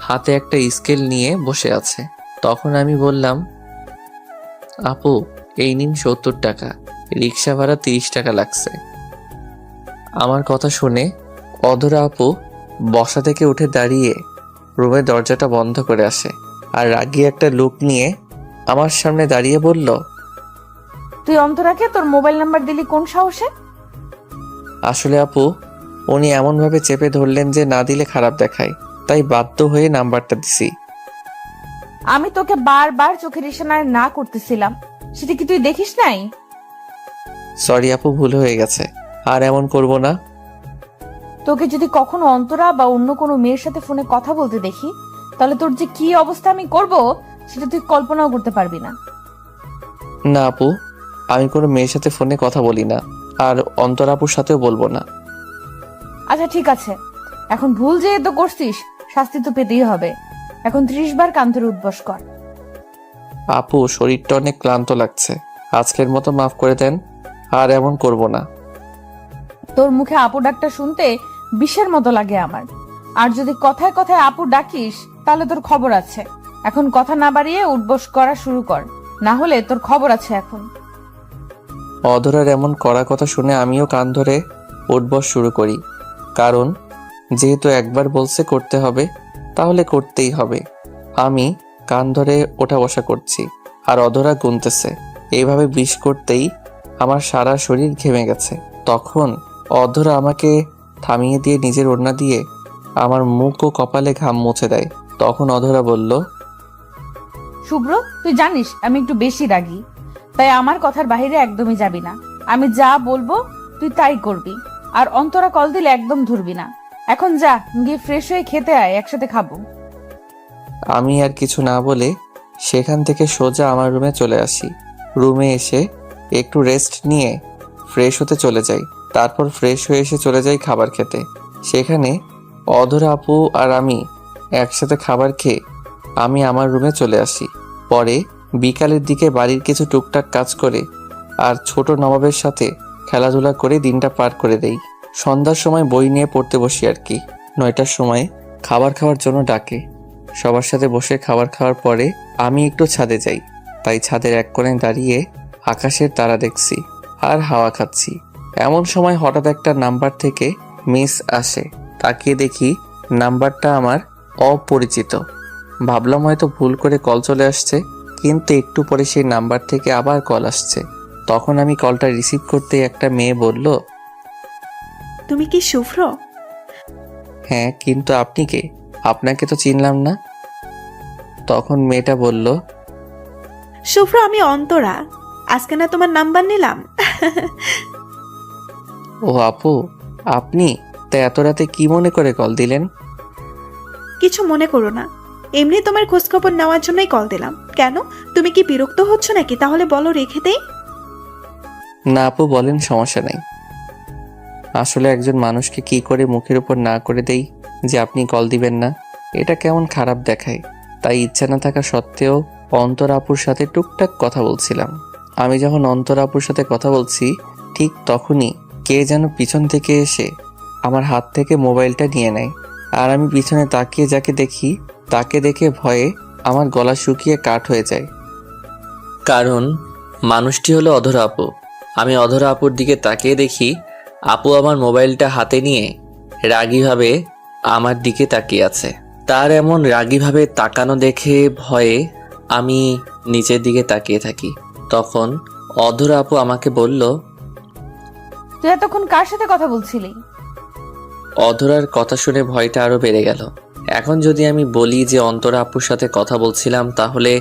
হাতে একটা স্কেল নিয়ে বসে আছে। তখন আমি বললাম, আপু এই নিন 70 টাকা, রিক্সা ভাড়া 30 টাকা লাগছে। আমার কথা শুনে অধরা আপু বসা থেকে উঠে দাঁড়িয়ে রুমের দরজাটা বন্ধ করে আসে আর রাগী একটা লুক নিয়ে আমার সামনে দাঁড়িয়ে বলল, তুই অন্তরাকে তোর মোবাইল নাম্বার দিলি কোন সাহসে? আসলে আপু উনি এমনভাবে চেপে ধরলেন যে না দিলে খারাপ দেখায়, তাই বাধ্য হয়ে নাম্বারটা দিছি। আমি তোকে বারবার চোখের ইশারায় না করতেছিলাম, সেটা কি তুই দেখিস নাই? সরি আপু, ভুল হয়ে গেছে, আর এমন করব না। তোকে যদি কখনো অন্তরা বা অন্য কোনো মেয়ের সাথে ফোনে কথা বলতে দেখি, তাহলে তোর যে কি অবস্থা আমি করব সেটা তুই কল্পনাও করতে পারবি না। না আপু, আমি কোনো মেয়ের সাথে ফোনে কথা বলি না, আর অন্তর আপুর সাথেও বলবো না। আচ্ছা ঠিক আছে, এখন ভুল যেহেতু করছিস শাস্তি তো পেতেই হবে। এখন 30 বার কান ধরে উঠবস কর। আপু শরীরটা অনেক ক্লান্ত লাগছে, আজকের মতো মাফ করে দেন, আর এমন করব না। তোর মুখে আপু ডাকটা শুনতে বিষের মতো লাগে আমার। আর যদি কথায় কথায় আপু ডাকিস তাহলে তোর খবর আছে। এখন কথা না বাড়িয়ে উঠবস করা শুরু কর, না হলে তোর খবর আছে এখন। অধরার এমন কড়া কথা শুনে আমিও কান ধরে উঠবস শুরু করি, কারণ যেহেতু একবার বলছে করতে হবে তাহলে করতেই হবে। আমি কান ধরে ওঠা বসা করছি আর অধরা গুনতেছে। এইভাবে 20 করতেই আমার সারা শরীর ঘেমে গেছে। তখন অধরা আমাকে থামিয়ে দিয়ে নিজের ওড়না দিয়ে আমার মুখ ও কপালে ঘাম মুছে দেয়। তখন অধরা বলল, শুভ্র, তুই জানিস আমি একটু বেশি রাগী, তাই আমার কথার বাইরে একদমই যাবি না। আমি যা বলবো তুই তাই করবি, আর অন্তরা কল দিলে একদম ধরবি না। এখন যা, গিয়ে ফ্রেশ হয়ে খেতে আয়, একসাথে খাবো। আমি আর কিছু না বলে সেখান থেকে সোজা আমার রুমে চলে আসি। রুমে এসে একটু রেস্ট নিয়ে ফ্রেশ হতে চলে যাই। তারপর ফ্রেশ হয়ে এসে চলে যাই খাবার খেতে। সেখানে অধরা আপু আর আমি একসাথে খাবার খেয়ে আমি আমার রুমে চলে আসি। পরে বিকালের দিকে বাড়ির কিছু টুকটাক কাজ করে আর ছোট নবাবের সাথে খেলাধুলা করে দিনটা পার করে দেই। সন্ধ্যার সময় বই নিয়ে পড়তে বসি আর কি। 9টার সময় খাবার খাওয়ার জন্য ডাকে। সবার সাথে বসে খাবার খাওয়ার পরে আমি একটু ছাদে যাই। তাই ছাদের এক কোণে দাঁড়িয়ে আকাশের তারা দেখছি আর হাওয়া খাচ্ছি। এমন সময় হঠাৎ একটা নাম্বার থেকে মিস আসে। তাকিয়ে দেখি নাম্বারটা আমার অপরিচিত। ভাবলাম হয়তো ভুল করে কল চলে আসছে, কিন্তু একটু পরে সেই নাম্বার থেকে আবার কল আসছে। তখন আমি কলটা রিসিভ করতে একটা মেয়ে বলল, তুমি কি শুভ্র? হ্যাঁ, কিন্তু আপনি কে? আপনাকে তো চিনলাম না। তখন মেয়েটা বলল, শুভ্র, আমি অন্তরা। আজকে না তোমার নাম্বার নিলাম। ও আপু, আপনি? তা এত রাতে কি মনে করে কল দিলেন? কিছু মনে করো না, এমনি তোমার খোঁজখবর নেওয়ার জন্যই কল দিলাম। কেন, তুমি কি বিরক্ত হচ্ছ নাকি? তাহলে বলো, রেখে দেই। না আপু, বলেন, সমস্যা নাই। আসলে একজন মানুষকে কি করে মুখের উপর না করে দেই যে আপনি কল দিবেন না, এটা কেমন খারাপ দেখায়। তাই ইচ্ছা না থাকা সত্ত্বেও অন্তরা আপুর সাথে টুকটাক কথা বলছিলাম। আমি যখন অন্তরা আপুর সাথে কথা বলছি, ঠিক তখনই কে যেন পিছন থেকে এসে আমার হাত থেকে মোবাইলটা নিয়ে নেয়। আর আমি পিছনে তাকিয়ে যাকে দেখি, তাকে দেখে ভয়ে আমার গলা শুকিয়ে কাঠ হয়ে যায়। কারণ মানুষটি হলো অধরা আপু। আমি অধরা আপুর দিকে তাকিয়ে দেখি আপু আমার মোবাইলটা হাতে নিয়ে রাগীভাবে আমার দিকে তাকিয়ে আছে। তার এমন রাগীভাবে তাকানো দেখে ভয়ে আমি নিচের দিকে তাকিয়ে থাকি। তখন অধরা আপু আমাকে বলল, তুই এতক্ষণ কার সাথে কথা বলছিলি? অধরার কথা শুনে ভয়টা আরো বেড়ে গেল। এখন যদি আমি বলি যে অন্তরা আপুর সাথে কথা বলছিলাম, তাহলে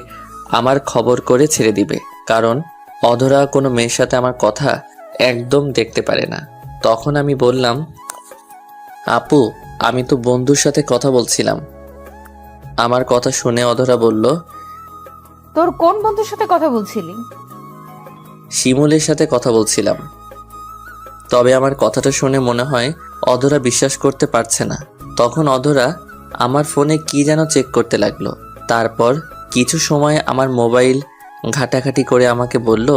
আমার খবর করে ছেড়ে দিবে। কারণ অধরা কোনো মেয়ের সাথে আমার কথা একদম দেখতে পারে না। তখন আমি বললাম, আপু, আমি তো বন্ধুর সাথে কথা বলছিলাম। আমার কথা শুনে অধরা বলল, তোর কোন বন্ধুর সাথে কথা বলছিলি? শিমুলের সাথে কথা বলছিলাম। তবে আমার কথাটা শুনে মনে হয় অধরা বিশ্বাস করতে পারছে না। তখন অধরা আমার ফোনে কি যেন চেক করতে লাগলো। তারপর কিছু সময় আমার মোবাইল ঘাটাঘাটি করে আমাকে বলল,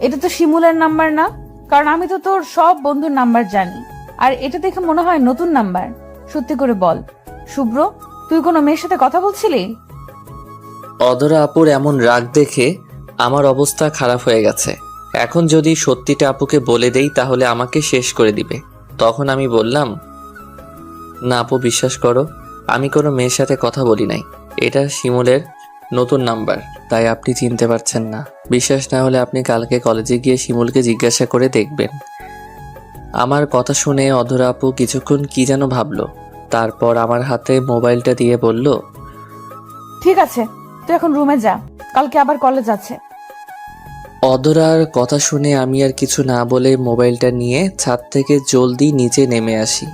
এটা তো শিমুলের নাম্বার না, কারণ আমি তো তোর সব বন্ধুর নাম্বার জানি। আর এটা দেখে মনে হয় নতুন নাম্বার। সত্যি করে বল শুভ্র, তুই কোনো মেয়ের সাথে কথা বলছিলি? অধরা আপুর এমন রাগ দেখে আমার অবস্থা খারাপ হয়ে গেছে। এখন যদি সত্যিটা আপুকে বলে দেই তাহলে আমাকে শেষ করে দিবে। তখন আমি বললাম, না আপু, বিশ্বাস করো, আমি কোনো মেয়ের সাথে কথা বলি নাই। এটা শিমুলের নতুন নাম্বার, তাই আপনি চিনতে পারছেন না। বিশ্বাস না হলে আপনি কালকে কলেজে গিয়ে শিমুলকে জিজ্ঞাসা করে দেখবেন। আমার কথা শুনে অধরা আপু কিছুক্ষণ কি যেন ভাবলো। তারপর আমার হাতে মোবাইলটা দিয়ে বলল, ঠিক আছে, তুই এখন রুমে যা, কালকে আবার কলেজ আছে। অধরার কথা শুনে আমি আর কিছু না বলে মোবাইলটা নিয়ে ছাদ থেকে জলদি নিচে নেমে আসি।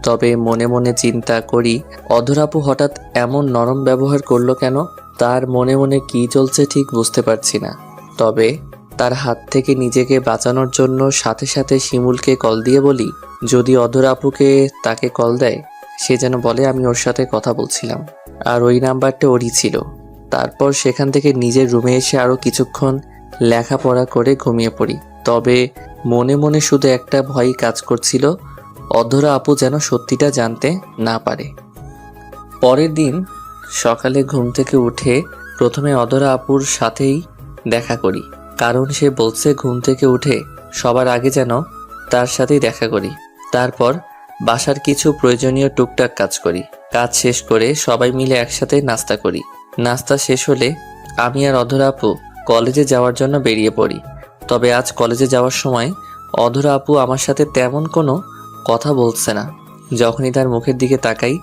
তবে মনে মনে চিন্তা করি, অধরা আপু হঠাৎ এমন নরম ব্যবহার করলো কেন? তার মনে মনে কি চলছে ঠিক বুঝতে পারছি না। তবে তার হাত থেকে নিজেকে বাঁচানোর জন্য সাথে সাথে শিমুলকে কল দিয়ে বলি, যদি অধরা আপুকে তাকে কল দেয়, সে যেন বলে আমি ওর সাথে কথা বলছিলাম আর ওই নাম্বারটা ওরই ছিল। তারপর সেখান থেকে নিজের রুমে এসে আরও কিছুক্ষণ লেখাপড়া করে ঘুমিয়ে পড়ি। তবে মনে মনে শুধু একটা ভয়ই কাজ করছিল, অধরা আপু যেন সত্যিটা জানতে না পারে। পরের দিন সকালে ঘুম থেকে উঠে প্রথমে অধরা আপুর সাথেই দেখা করি, কারণ সে বলছে ঘুম থেকে উঠে সবার আগে যেন তার সাথেই দেখা করি। তারপর বাসার কিছু প্রয়োজনীয় টুকটাক কাজ করি। কাজ শেষ করে সবাই মিলে একসাথে নাস্তা করি। নাস্তা শেষ হলে আমি আর অধরা আপু কলেজে যাওয়ার জন্য বেরিয়ে পড়ি। তবে আজ কলেজে যাওয়ার সময় অধরা আপু আমার সাথে তেমন কোনো কথা বলছে না। যখনই তার মুখের দিকে তাকাই,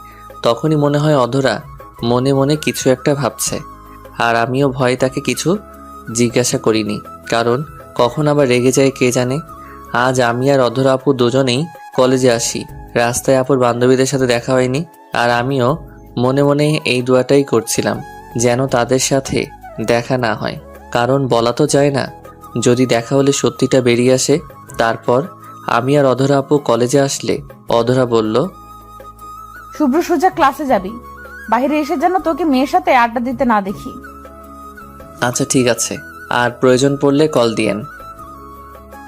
তখনই মনে হয় অধরা মনে মনে কিছু একটা ভাবছে। আর আমিও ভয়ে তাকে কিছু জিজ্ঞাসা করিনি, কারণ কখন আবার রেগে যায় কে জানে। আজ আমি আর অধরা আপু দুজনেই কলেজে আসি। রাস্তায় আপুর বান্ধবীদের সাথে দেখা হয়নি, আর আমিও মনে মনে এই দোয়াটাই করছিলাম যেন তাদের সাথে দেখা না হয়। কারণ বলা তো যায় না, যদি দেখা হলে সত্যিটা বেরিয়ে আসে। তারপর আমি আর অধরা আপু কলেজে আসলে অধরা বলল, শুভ্র, সোজা ক্লাসে যাবি, বাইরে এসে যেন তোকে মেয়ের সাথে আড্ডা দিতে না দেখি। আচ্ছা ঠিক আছে, আর প্রয়োজন পড়লে কল দিয়েন।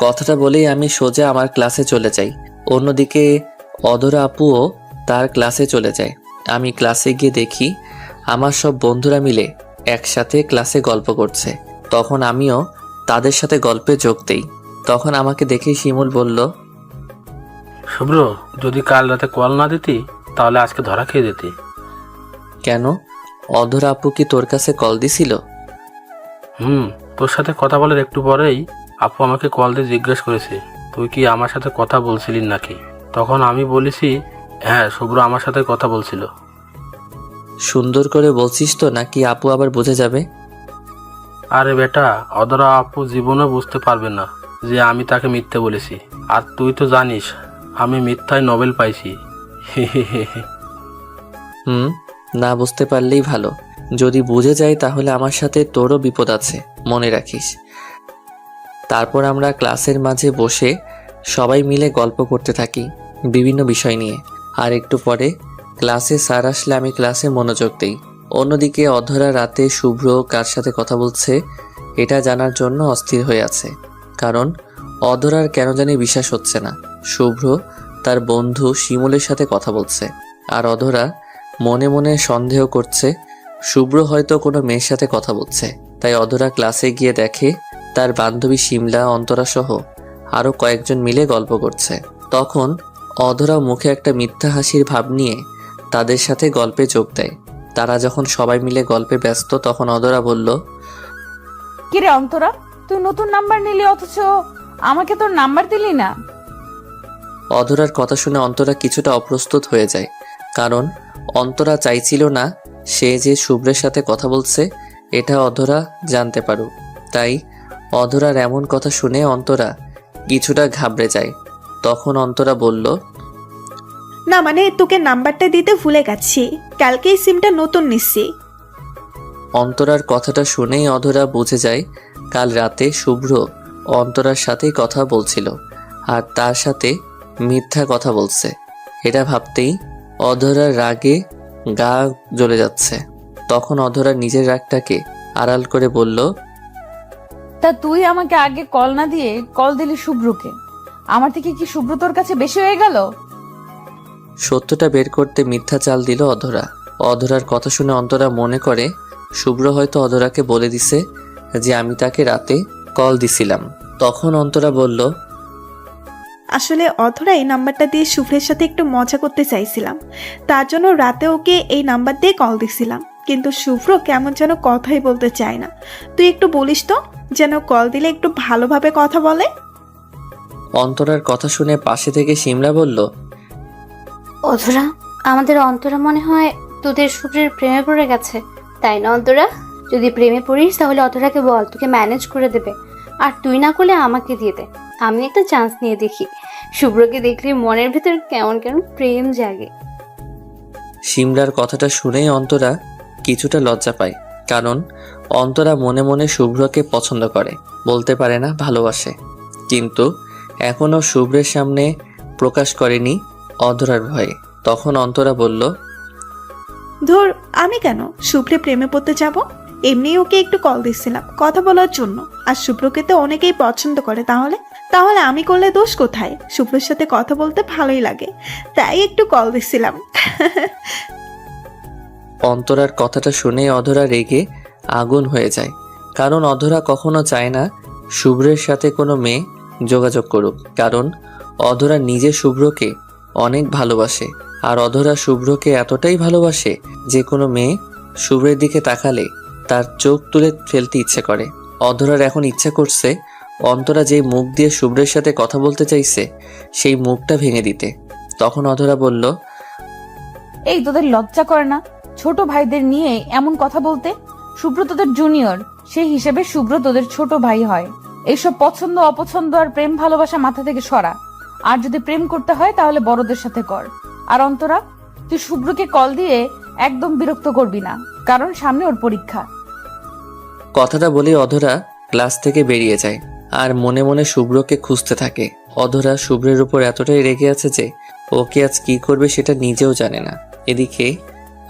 কথাটা বলেই আমি সোজা আমার ক্লাসে চলে যাই। অন্যদিকে অধরা আপুও তার ক্লাসে চলে যায়। আমি ক্লাসে গিয়ে দেখি আমার সব বন্ধুরা মিলে একসাথে ক্লাসে গল্প করছে। তখন আমিও তাদের সাথে গল্পে যোগ দেই। তখন আমাকে দেখে শিমুল বলল, শুভ্র, যদি কাল রাতে কল না দিতি তাহলে আজকে ধরা খেয়ে যেতি। কেন? অধরা আপু কি তোর কাছে কল দিছিল? তোর সাথে কথা বলার একটু পরেই আপু আমাকে কল দিয়ে জিজ্ঞেস করেছে তুই কি আমার সাথে কথা বলছিলি নাকি। তখন আমি বলেছি হ্যাঁ, শুভ্র আমার সাথে কথা বলছিল। সুন্দর করে বলছিস তো, নাকি আপু আবার বুঝে যাবে? আরে বেটা, অধরা আপু জীবনে বুঝতে পারবে না যে আমি তাকে মিথ্যে বলেছি। আর তুই তো জানিস আমি মিথ্যায় নোবেল পাইছি। না বুঝতে পারলেই ভালো। যদি বুঝে যায় তাহলে আমার সাথে তোরও বিপদ আছে, মনে রাখিস। তারপর আমরা ক্লাসের মাঝে বসে সবাই মিলে গল্প করতে থাকি বিভিন্ন বিষয় নিয়ে। আর একটু পরে ক্লাসে স্যার আসলে আমি ক্লাসে মনোযোগ দিই। অন্যদিকে অধরা রাতে শুভ্র কার সাথে কথা বলছে এটা জানার জন্য অস্থির হয়ে আছে, কারণ অধরার কেন জানি বিশ্বাস হচ্ছে না শুভ্র তার বন্ধু শিমুলের সাথে কথা বলছে। আর অধরা মনে মনে সন্দেহ করছে শুভ্র হয়তো কোনো মেয়ের সাথে কথা বলছে। তাই অধরা ক্লাসে গিয়ে দেখে তার বান্ধবী শিমলা, অন্তরা সহ আরও কয়েকজন মিলে গল্প করছে। তখন অধরা মুখে একটা মিথ্যা হাসির ভাব নিয়ে তাদের সাথে গল্পে যোগ দেয়। তারা যখন সবাই মিলে গল্পে ব্যস্ত তখন অধরা বলল, কিরে অন্তরা, তুই নতুন নাম্বার নিলি অথচ আমাকে তোর নাম্বার দিলি না? অধরার কথা শুনে অন্তরা কিছুটা অপ্রস্তুত হয়ে যায়, কারণ অন্তরা চাইছিল না সে যে শুভ্রের সাথে কথা বলছে এটা অধরা জানতে পারুক। তাই অধরার এমন কথা শুনে অন্তরা কিছুটা ঘাবড়ে যায়। তখন অন্তরা বলল, না মানে তোকে নাম্বারটা দিতে ভুলে গেছি, কালকেই সিমটা নতুন নিচ্ছি। অন্তরার কথাটা শুনেই অধরা বুঝে যায় কাল রাতে শুভ্র অন্তরার সাথেই কথা বলছিল আর তার সাথে মিথ্যা কথা বলছে। এটা ভাবতেই অধরার রাগে গা জ্বলে যাচ্ছে। তখন অধরা নিজের রাগটাকে আড়াল করে বলল, তা তুই আমাকে আগে কল না দিয়ে কল দিলি শুভ্রকে। আমার থেকে কি শুভ্র তোর কাছে বেশি হয়ে গেল? সত্যটা বের করতে মিথ্যা চাল দিল অধরা। অধরার কথা শুনে অন্তরা মনে করে শুভ্র হয়তো অধরাকে বলে দিছে যে আমি তাকে রাতে কল দিছিলাম। তখন অন্তরা বলল, আসলে অধরা এই নাম্বারটা দিয়ে শুভ্রের সাথে একটু মজা করতে চাইছিলাম, তার জন্য রাতে ওকে এই নাম্বার দিয়ে কল দিছিলাম। কিন্তু শুভ্র কেমন যেন কথাই বলতে চায় না। তুই একটু বলিস তো, যেন কল দিলে একটু ভালোভাবে কথা বলে। অন্তরার কথা শুনে পাশে থেকে শিমলা বলল, অধরা, আমাদের অন্তরা মনে হয় তোদের শুভ্রের প্রেমে পড়ে গেছে, তাই না অন্তরা? যদি প্রেমে পড়িস তাহলে অধরাকে বল তোকে ম্যানেজ করে দেবে, আর তুই না করলে আমাকে দিয়ে দে। আমি একটা চান্স নিয়ে দেখি, শুভ্রকে দেখলে মনের ভেতর কেমন কেমন প্রেম জাগে। শিমলার কথাটা শুনেই অন্তরা কিছুটা লজ্জা পায়, কারণ অন্তরা মনে মনে শুভ্রকে পছন্দ করে, বলতে পারে না ভালোবাসে, কিন্তু এখনও শুভ্রের সামনে প্রকাশ করেনি অধরার ভয়ে। তখন অন্তরা বলল, ধর, আমি কেন শুভ্রে প্রেমে পড়তে যাব? এমনি ওকে একটু কল দিচ্ছিলাম কথা বলার জন্য, আর শুভ্রকে তো অনেকেই পছন্দ করে, তাহলে তাহলে আমি করলে দোষ কোথায়? শুভ্রের সাথে কথা বলতে ভালোই লাগে, তাই একটু কল দিচ্ছিলাম। অন্তরার কথাটা শুনে অধরা রেগে আগুন হয়ে যায়, কারণ অধরা কখনো চায় না শুভ্রের সাথে কোনো মেয়ে যোগাযোগ করুক, কারণ অধরা নিজে শুভ্রকে অনেক ভালোবাসে। আর অধরা শুভ্রকে এতটাই ভালোবাসে যে কোনো মেয়ে শুভ্রের দিকে তাকালে তার চোখ তুলে ফেলতে ইচ্ছে করে। অধরার এখন ইচ্ছা করছে অন্তরা যেই মুখ দিয়ে শুভ্রের সাথে কথা বলতে চাইছে সেই মুখটা ভেঙে দিতে। তখন অধরা বলল, এই তোদের লজ্জা করে না ছোট ভাইদের নিয়ে এমন কথা বলতে? শুভ্র তোদের জুনিয়র, সেই হিসেবে শুভ্র তোদের ছোট ভাই হয়। এইসব পছন্দ অপছন্দ আর প্রেম ভালোবাসা মাথা থেকে সরা। আর যদি প্রেম করতে হয় তাহলে বড়দের সাথে কর। আর অন্তরা, তুই শুভ্রকে কল দিয়ে একদম বিরক্ত করবি না, কারণ সামনে ওর পরীক্ষা। কথাটা বলে অধরা ক্লাস থেকে বেরিয়ে যায় আর মনে মনে শুভ্রকে খুঁজতে থাকে। অধরা শুভ্রের উপর এতটাই রেগে আছে যে ওকে আজ কি করবে সেটা নিজেও জানে না। এদিকে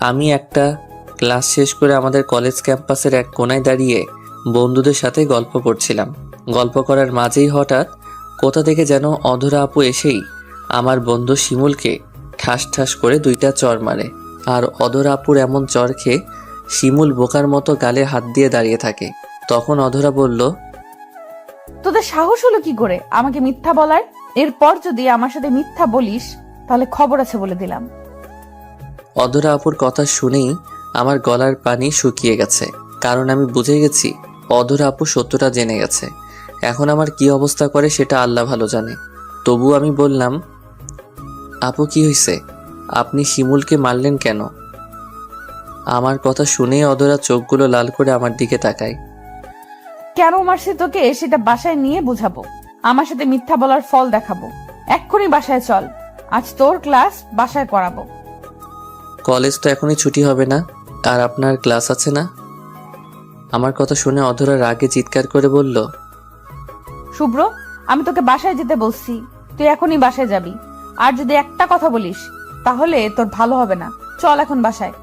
আমি একটা ক্লাস শেষ করে আমাদের কলেজ ক্যাম্পাসের এক কোনায় দাঁড়িয়ে বন্ধুদের সাথে গল্প করছিলাম। গল্প করার মাঝেই হঠাৎ কোথা থেকে যেন অধরা আপু এসেই আমার বন্ধু শিমুলকে ঠাস ঠাস করে 2টা চড় মারে। আর অধরা আপুর এমন চড় খেয়ে শিমুল বোকার মতো গালে হাত দিয়ে দাঁড়িয়ে থাকে। তখন অধরা বলল, তোদের সাহস হলো কি করে আমাকে মিথ্যা বলার? এরপর যদি আমার সাথে মিথ্যা বলিস তাহলে খবর আছে বলে দিলাম। অধরা আপুর কথা শুনেই আমার গলার পানি শুকিয়ে গেছে, কারণ আমি বুঝে গেছি অধরা আপু সত্যটা জেনে গেছে। এখন আমার কি অবস্থা করে সেটা আল্লাহ ভালো জানে। তবু আমি বললাম, আপু কি হয়েছে? আপনি শিমুলকে মারলেন কেন? আমার কথা শুনে অধরা চোখগুলো লাল করে আমার দিকে তাকায়। কেন মারছি তোকে সেটা বাসায় নিয়ে বুঝাবো, আমার সাথে মিথ্যা বলার ফল দেখাবো। এক্ষুনি বাসায় চল, আজ তোর ক্লাস বাসায় করাবো। কলেজ তো এখনই ছুটি হবে না, আর আপনার ক্লাস আছে না? আমার কথা শুনে অধরা রাগে চিৎকার করে বলল, শুভ্র, আমি তোকে বাসায় যেতে বলছি, তুই এখনই বাসায় যাবি। আর যদি একটা কথা বলিস তাহলে তোর ভালো হবে না। চল এখন বাসায়।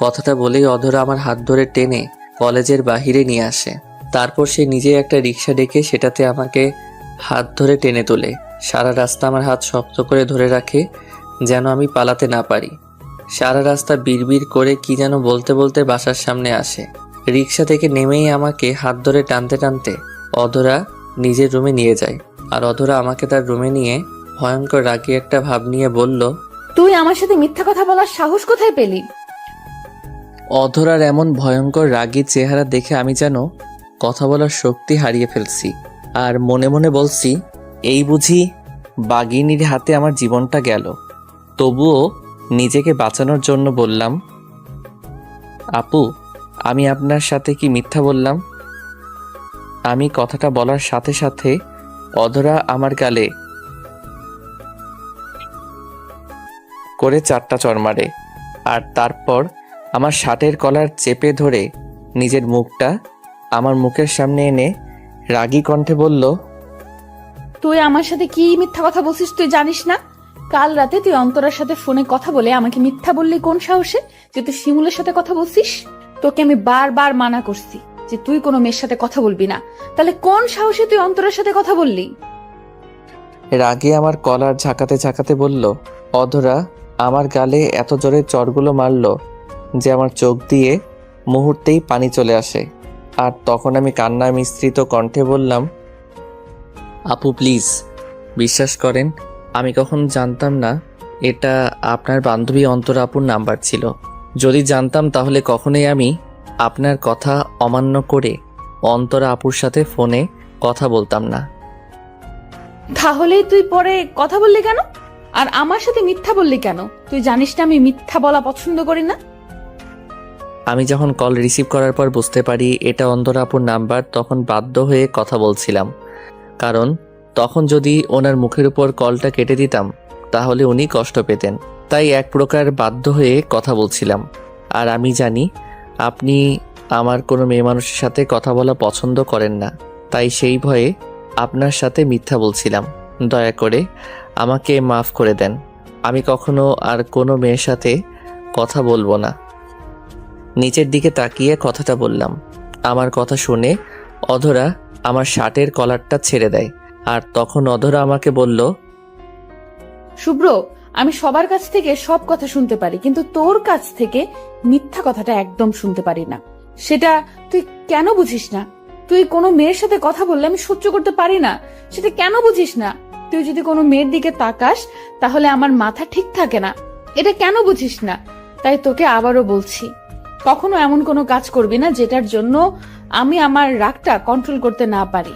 কথাটা বলেই অধরা আমার হাত ধরে টেনে কলেজের বাহিরে নিয়ে আসে। তারপর সে নিজে একটা রিক্সা ডেকে সেটাতে আমাকে হাত ধরে টেনে তোলে। সারা রাস্তা আমার হাত শক্ত করে ধরে রাখে যেন আমি পালাতে না পারি। সারা রাস্তা বিড়বিড় করে কি যেন বলতে বলতে বাসার সামনে আসে। রিক্সা থেকে নেমেই আমাকে হাত ধরে টানতে টানতে অধরা নিজের রুমে নিয়ে যায়। আর অধরা আমাকে তার রুমে নিয়ে ভয়ঙ্কর রাগী একটা ভাব নিয়ে বলল, তুই আমার সাথে মিথ্যা কথা বলার সাহস কোথায় পেলি? অধরার এমন ভয়ঙ্কর রাগী চেহারা দেখে আমি যেন কথা বলার শক্তি হারিয়ে ফেলছি। আর মনে মনে বলছি, এই বুঝি বাঘিনীর হাতে আমার জীবনটা গেল। তবুও নিজেকে বাঁচানোর জন্য বললাম, আপু, আমি আপনার সাথে কি মিথ্যা বললাম? আমি কথাটা বলার সাথে সাথে অধরা আমার গালে করে 4টা চড় মারে। আর তারপর আমার শার্টের কলার চেপে ধরে নিজের মুখটা আমার মুখের সামনে এনে রাগী কণ্ঠে বলল, তুই আমার সাথে কি মিথ্যা কথা বলছিস তুই জানিস না? কাল রাতে তুই অন্তরার সাথে ফোনে কথা বলে আমাকে মিথ্যা বললি কোন সাহসে যে তুই শিমুলের সাথে কথা বলছিস? তোকে আমি বারবার মানা করছি যে তুই কোনো মেয়ের সাথে কথা বলবি না, তাহলে কোন সাহসে তুই অন্তরার সাথে কথা বললি? রাগে আমার কলার ঝাঁকাতে ঝাঁকাতে বলল, অধরা আমার গালে এত জোরে চড়গুলো মারল যে আমার চোখ দিয়ে মুহূর্তেই পানি চলে আসে। আর তখন আমি কান্না মিশ্রিত কণ্ঠে বললাম, আপু প্লিজ বিশ্বাস করেন, আমি কখন জানতাম না এটা আপনার বান্ধবী অন্তরা আপুর নাম্বার ছিল। যদি জানতাম তাহলে কখনোই আমি আপনার কথা অমান্য করে অন্তরা আপুর সাথে ফোনে কথা বলতাম না। তাহলে তুই পরে কথা বললি কেন? আর আমার সাথে মিথ্যা বললি কেন? তুই জানিস না আমি মিথ্যা বলা পছন্দ করি না। আমি যখন কল রিসিভ করার পর বুঝতে পারি এটা অন্তরা আপুর নাম্বার, তখন বাধ্য হয়ে কথা বলছিলাম। কারণ তখন যদি ওনার মুখের উপর কলটা কেটে দিতাম তাহলে উনি কষ্ট পেতেন। তাই এক প্রকার বাধ্য হয়ে কথা বলছিলাম। আর আমি জানি আপনি আমার কোনো মেয়ে মানুষের সাথে কথা বলা পছন্দ করেন না, তাই সেই ভয়ে আপনার সাথে মিথ্যা বলছিলাম। দয়া করে আমাকে মাফ করে দেন। আমি কখনো আর কোনো মেয়ের সাথে কথা বলবো না। নিচের দিকে তাকিয়ে কথাটা বললাম। আমার কথা শুনে অধরা আমার শার্টের কলারটা ছেড়ে দেয়। আর তখন অধরা আমাকে বলল, শুভ্র, আমি সবার কাছ থেকে সব কথা শুনতে পারি, কিন্তু তোর কাছ থেকে মিথ্যা কথাটা একদম শুনতে পারি না। সেটা তুই কেন বুঝিস না? তুই কোনো মেয়ের সাথে কথা বললে আমি সহ্য করতে পারি না, সেটা কেন বুঝিস না? তুই যদি কোনো মেয়ের দিকে তাকাস তাহলে আমার মাথা ঠিক থাকে না, এটা কেন বুঝিস না? তাই তোকে আবারও বলছি, কখনো এমন কোনো কাজ করবি না যেটার জন্য আমি আমার রাগটা কন্ট্রোল করতে না পারি।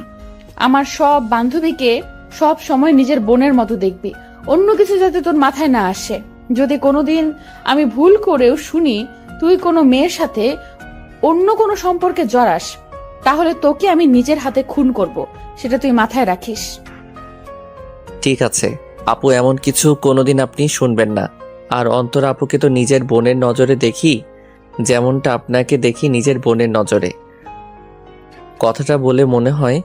আমার সব বান্ধবীকে সব সময় নিজের বোনের মতো দেখবি, অন্য কিছু যাতে তোর মাথায় না আসে। যদি কোনোদিন আমি ভুল করেও শুনি তুই কোনো মেয়ের সাথে অন্য কোনো সম্পর্কে জড়াস, তাহলে তোকে আমি নিজের হাতে খুন করব, সেটা তুই মাথায় রাখিস। ঠিক আছে আপু, এমন কিছু কোনোদিন আপনি শুনবেন না। আর অন্তরা আপুকে তো নিজের বোনের নজরে দেখি, যেমনটা আপনাকে দেখি নিজের বোনের নজরে। কথাটা বলে মনে হয়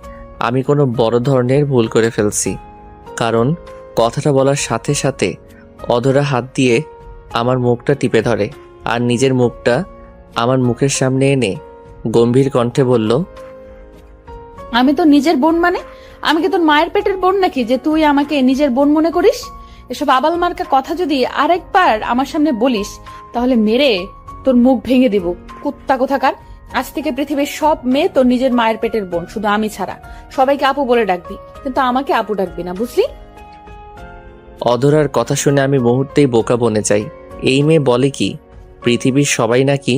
আমি কোনো বড় ধরনের ভুল করে ফেলছি। কারণ কথাটা বলার সাথে সাথে অধরা হাত দিয়ে আমার মুখটা টিপে ধরে আর নিজের মুখটা আমার মুখের সামনে এনে গম্ভীর কণ্ঠে বলল, আমি তো নিজের বোন মানে আমি কি তোর মায়ের পেটের বোন নাকি যে তুই আমাকে নিজের বোন মনে করিস? এসব আবাল মার্কা কথা যদি আরেকবার আমার সামনে বলিস তাহলে মেরে তোর মুখ ভেঙে দিব, কুত্তা কোথাকার। আজ থেকে পৃথিবীর সব মেয়ে তোর নিজের মায়ের পেটের বোন, শুধু আমি ছাড়া। সবাইকে আপু বলে ডাকবি, কিন্তু আমাকে আপু ডাকবি না, বুঝলি? অধরার কথা শুনে আমি মুহূর্তেই বোকা বনে যাই। এই মেয়ে বলে কি পৃথিবীর সবাই নাকি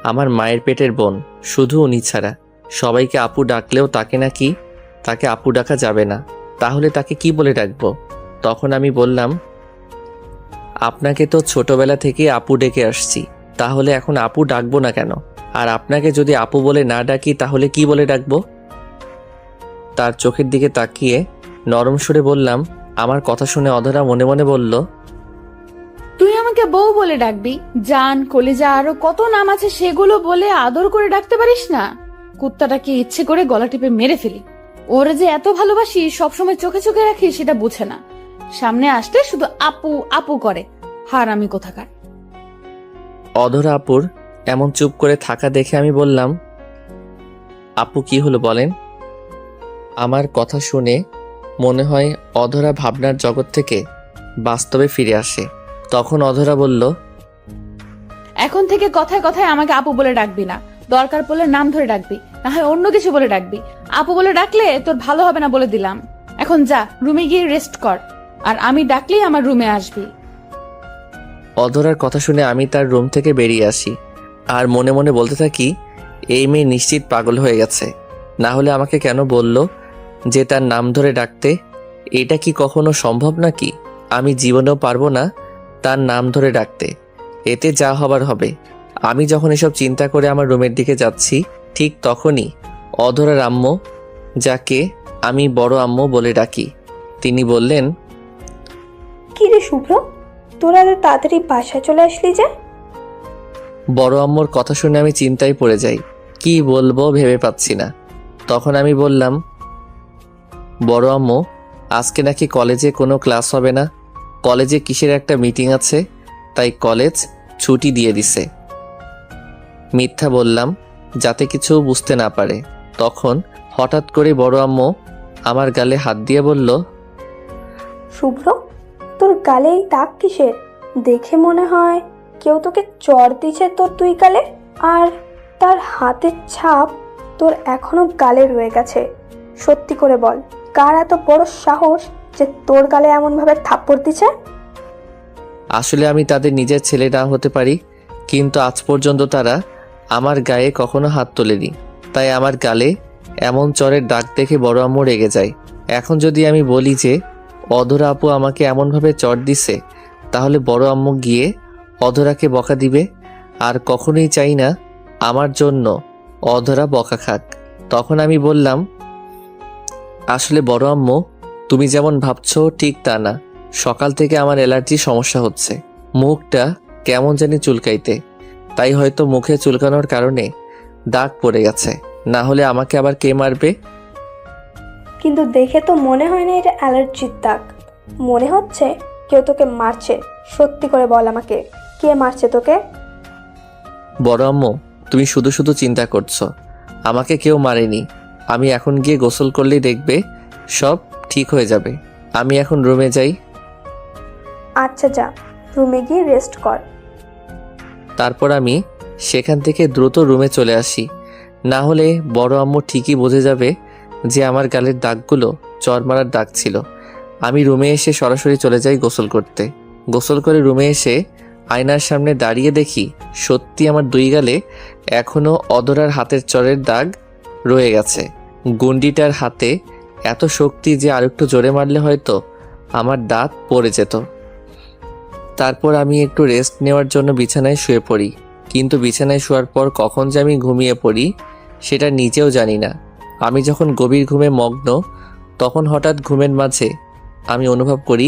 আমার মায়ের পেটের বোন, শুধু উনি ছাড়া। সবাইকে আপু ডাকলেও তাকে আপু ডাকা যাবে না। তাহলে তাকে কি বলে ডাকবো? তখন আমি বললাম, আপনাকে তো ছোটবেলা থেকে আপু ডেকে আসছি, তাহলে এখন আপু ডাকবো না কেন? আর আপনাকে যদি আপু বলে না ডাকি তাহলে কি বলে ডাকবো? তার চোখের দিকে তাকিয়ে নরম সুরে বললাম। আমার কথা শুনে অধরা মনে মনে বলল, তুই আমাকে বউ বলে ডাকবি? জান, কলিজা, আরো কত নাম আছে, সেগুলো বলে আদর করে ডাকতে পারিস না? কুত্তাটাকে ইচ্ছে করে গলা টিপে মেরে ফেলি। ওরা যে এত ভালোবাসি, সবসময় চোখে চোখে রাখি, সেটা বুঝে না। সামনে আসলে শুধু আপু আপু করে, হারামি কোথাকার। অধরা আপুর এমন চুপ করে থাকা দেখে আমি বললাম, আপু কি হলো বলেন? আমার কথা শুনে মনে হয় অধরা ভাবনার জগৎ থেকে বাস্তবে ফিরে আসে। তখন অধরা বলল, এখন থেকে কথায় কথায় আমাকে আপু বলে ডাকবি না। দরকার পড়লে নাম ধরে ডাকবি, না হয় অন্য কিছু বলে ডাকবি। আপু বলে ডাকলে তোর ভালো হবে না বলে দিলাম। এখন যা, রুমে গিয়ে রেস্ট কর, আর আমি ডাকলেই আমার রুমে আসবি। অধরার কথা শুনে আমি তার রুম থেকে বেরিয়ে আসি আর মনে মনে বলতে থাকি, এই মেয়ে নিশ্চিত পাগল হয়ে গেছে। না হলে আমাকে কেন বলল যে তার নাম ধরে ডাকতে? এটা কি কখনো সম্ভব নাকি? আমি জীবনেও পারবো না তার নাম ধরে ডাকতে। এতে যা হবার হবে। আমি যখন এসব চিন্তা করে আমার রুমের দিকে যাচ্ছি, ঠিক তখনই অধরার আম্মু, যাকে আমি বড় আম্মু বলে ডাকি, তিনি বললেন, কি রে শুভ্র, তোরা এত তাড়াতাড়ি বাসায় চলে আসলি যে? বড় আম্মুর কথা শুনে আমি চিন্তায় পড়ে যাই। কি বলবো ভেবে পাচ্ছি না। তখন আমি বললাম, বড় আম্মু, আজকে নাকি কলেজে কোনো ক্লাস হবে না। কলেজে কিসের একটা মিটিং আছে, তাই কলেজ ছুটি দিয়ে দিছে। মিথ্যা বললাম যাতে কিছু বুঝতে না পারে। তখন হঠাৎ করে বড় আম্মু আমার গালে হাত দিয়ে বলল, শুভ্র, তোর গালে এই দাগ কিসের? দেখে মনে হয় কেউ তোকে চড় দিছে তোর দুই গালে, আর তার হাতের ছাপ তোর এখনো গালে রয়ে গেছে। সত্যি করে বল, কার এত বড় সাহস যে তোর গালে এমনভাবে থাপ্পড় দিছে? আসলে আমি তাদের নিজের ছেলে না হতে পারি, কিন্তু আজ পর্যন্ত তারা আমার গায়ে কখনো হাত তোলেনি। তাই আমার গালে এমন চরের দাগ দেখে বড় আম্মু রেগে যায়। এখন যদি আমি বলি যে অধরা আপু আমাকে এমনভাবে চড় দিছে, তাহলে বড় আম্মু গিয়ে অধরাকে বকা দিবে। আর কখনোই চাই না আমার জন্য অধরা বকা খাক। তখন আমি বললাম, আসলে বড় আম্মু, তুমি যেমন ভাবছো ঠিক তা না। সকাল থেকে আমার অ্যালার্জির সমস্যা হচ্ছে। মুখটা কেমন জানি চুলকাইতে, তাই হয়তো মুখে চুলকানোর কারণে দাগ পড়ে গেছে। না হলে আমাকে আবার কে মারবে? কিন্তু দেখে তো মনে হয় না এটা অ্যালার্জির দাগ, মনে হচ্ছে কেউ তোকে মারছে। সত্যি করে বল আমাকে, কে মারছে তোকে? বড় আম্মু, তুমি শুধু শুধু চিন্তা করছো। আমাকে কেউ মারেনি। আমি এখন গিয়ে গোসল করলেই দেখবে সব ঠিক হয়ে যাবে। আমি এখন রুমে যাই। আচ্ছা যা, রুমে গিয়ে রেস্ট কর। তারপর আমি সেখান থেকে দ্রুত রুমে চলে আসি। না হলে বড় আম্মু ঠিকই বুঝে যাবে যে আমার গালের দাগগুলো চর মারার দাগ ছিল। আমি রুমে এসে সরাসরি চলে যাই গোসল করতে। গোসল করে রুমে এসে আয়নার সামনে দাঁড়িয়ে দেখি সত্যি আমার দুই গালে এখনো অধরার হাতের চরের দাগ রয়ে গেছে। গুন্ডিটার হাতে এত শক্তি যে আরেকটু জোরে মারলে হয়তো আমার দাঁত পড়ে যেত। তারপর আমি একটু রেস্ট নেওয়ার জন্য বিছানায় শুয়ে পড়ি, কিন্তু বিছানায় শোয়ার পর কখন যে আমি ঘুমিয়ে পড়ি সেটা নিজেও জানি না। আমি যখন গভীর ঘুমে মগ্ন, তখন হঠাৎ ঘুমের মাঝে আমি অনুভব করি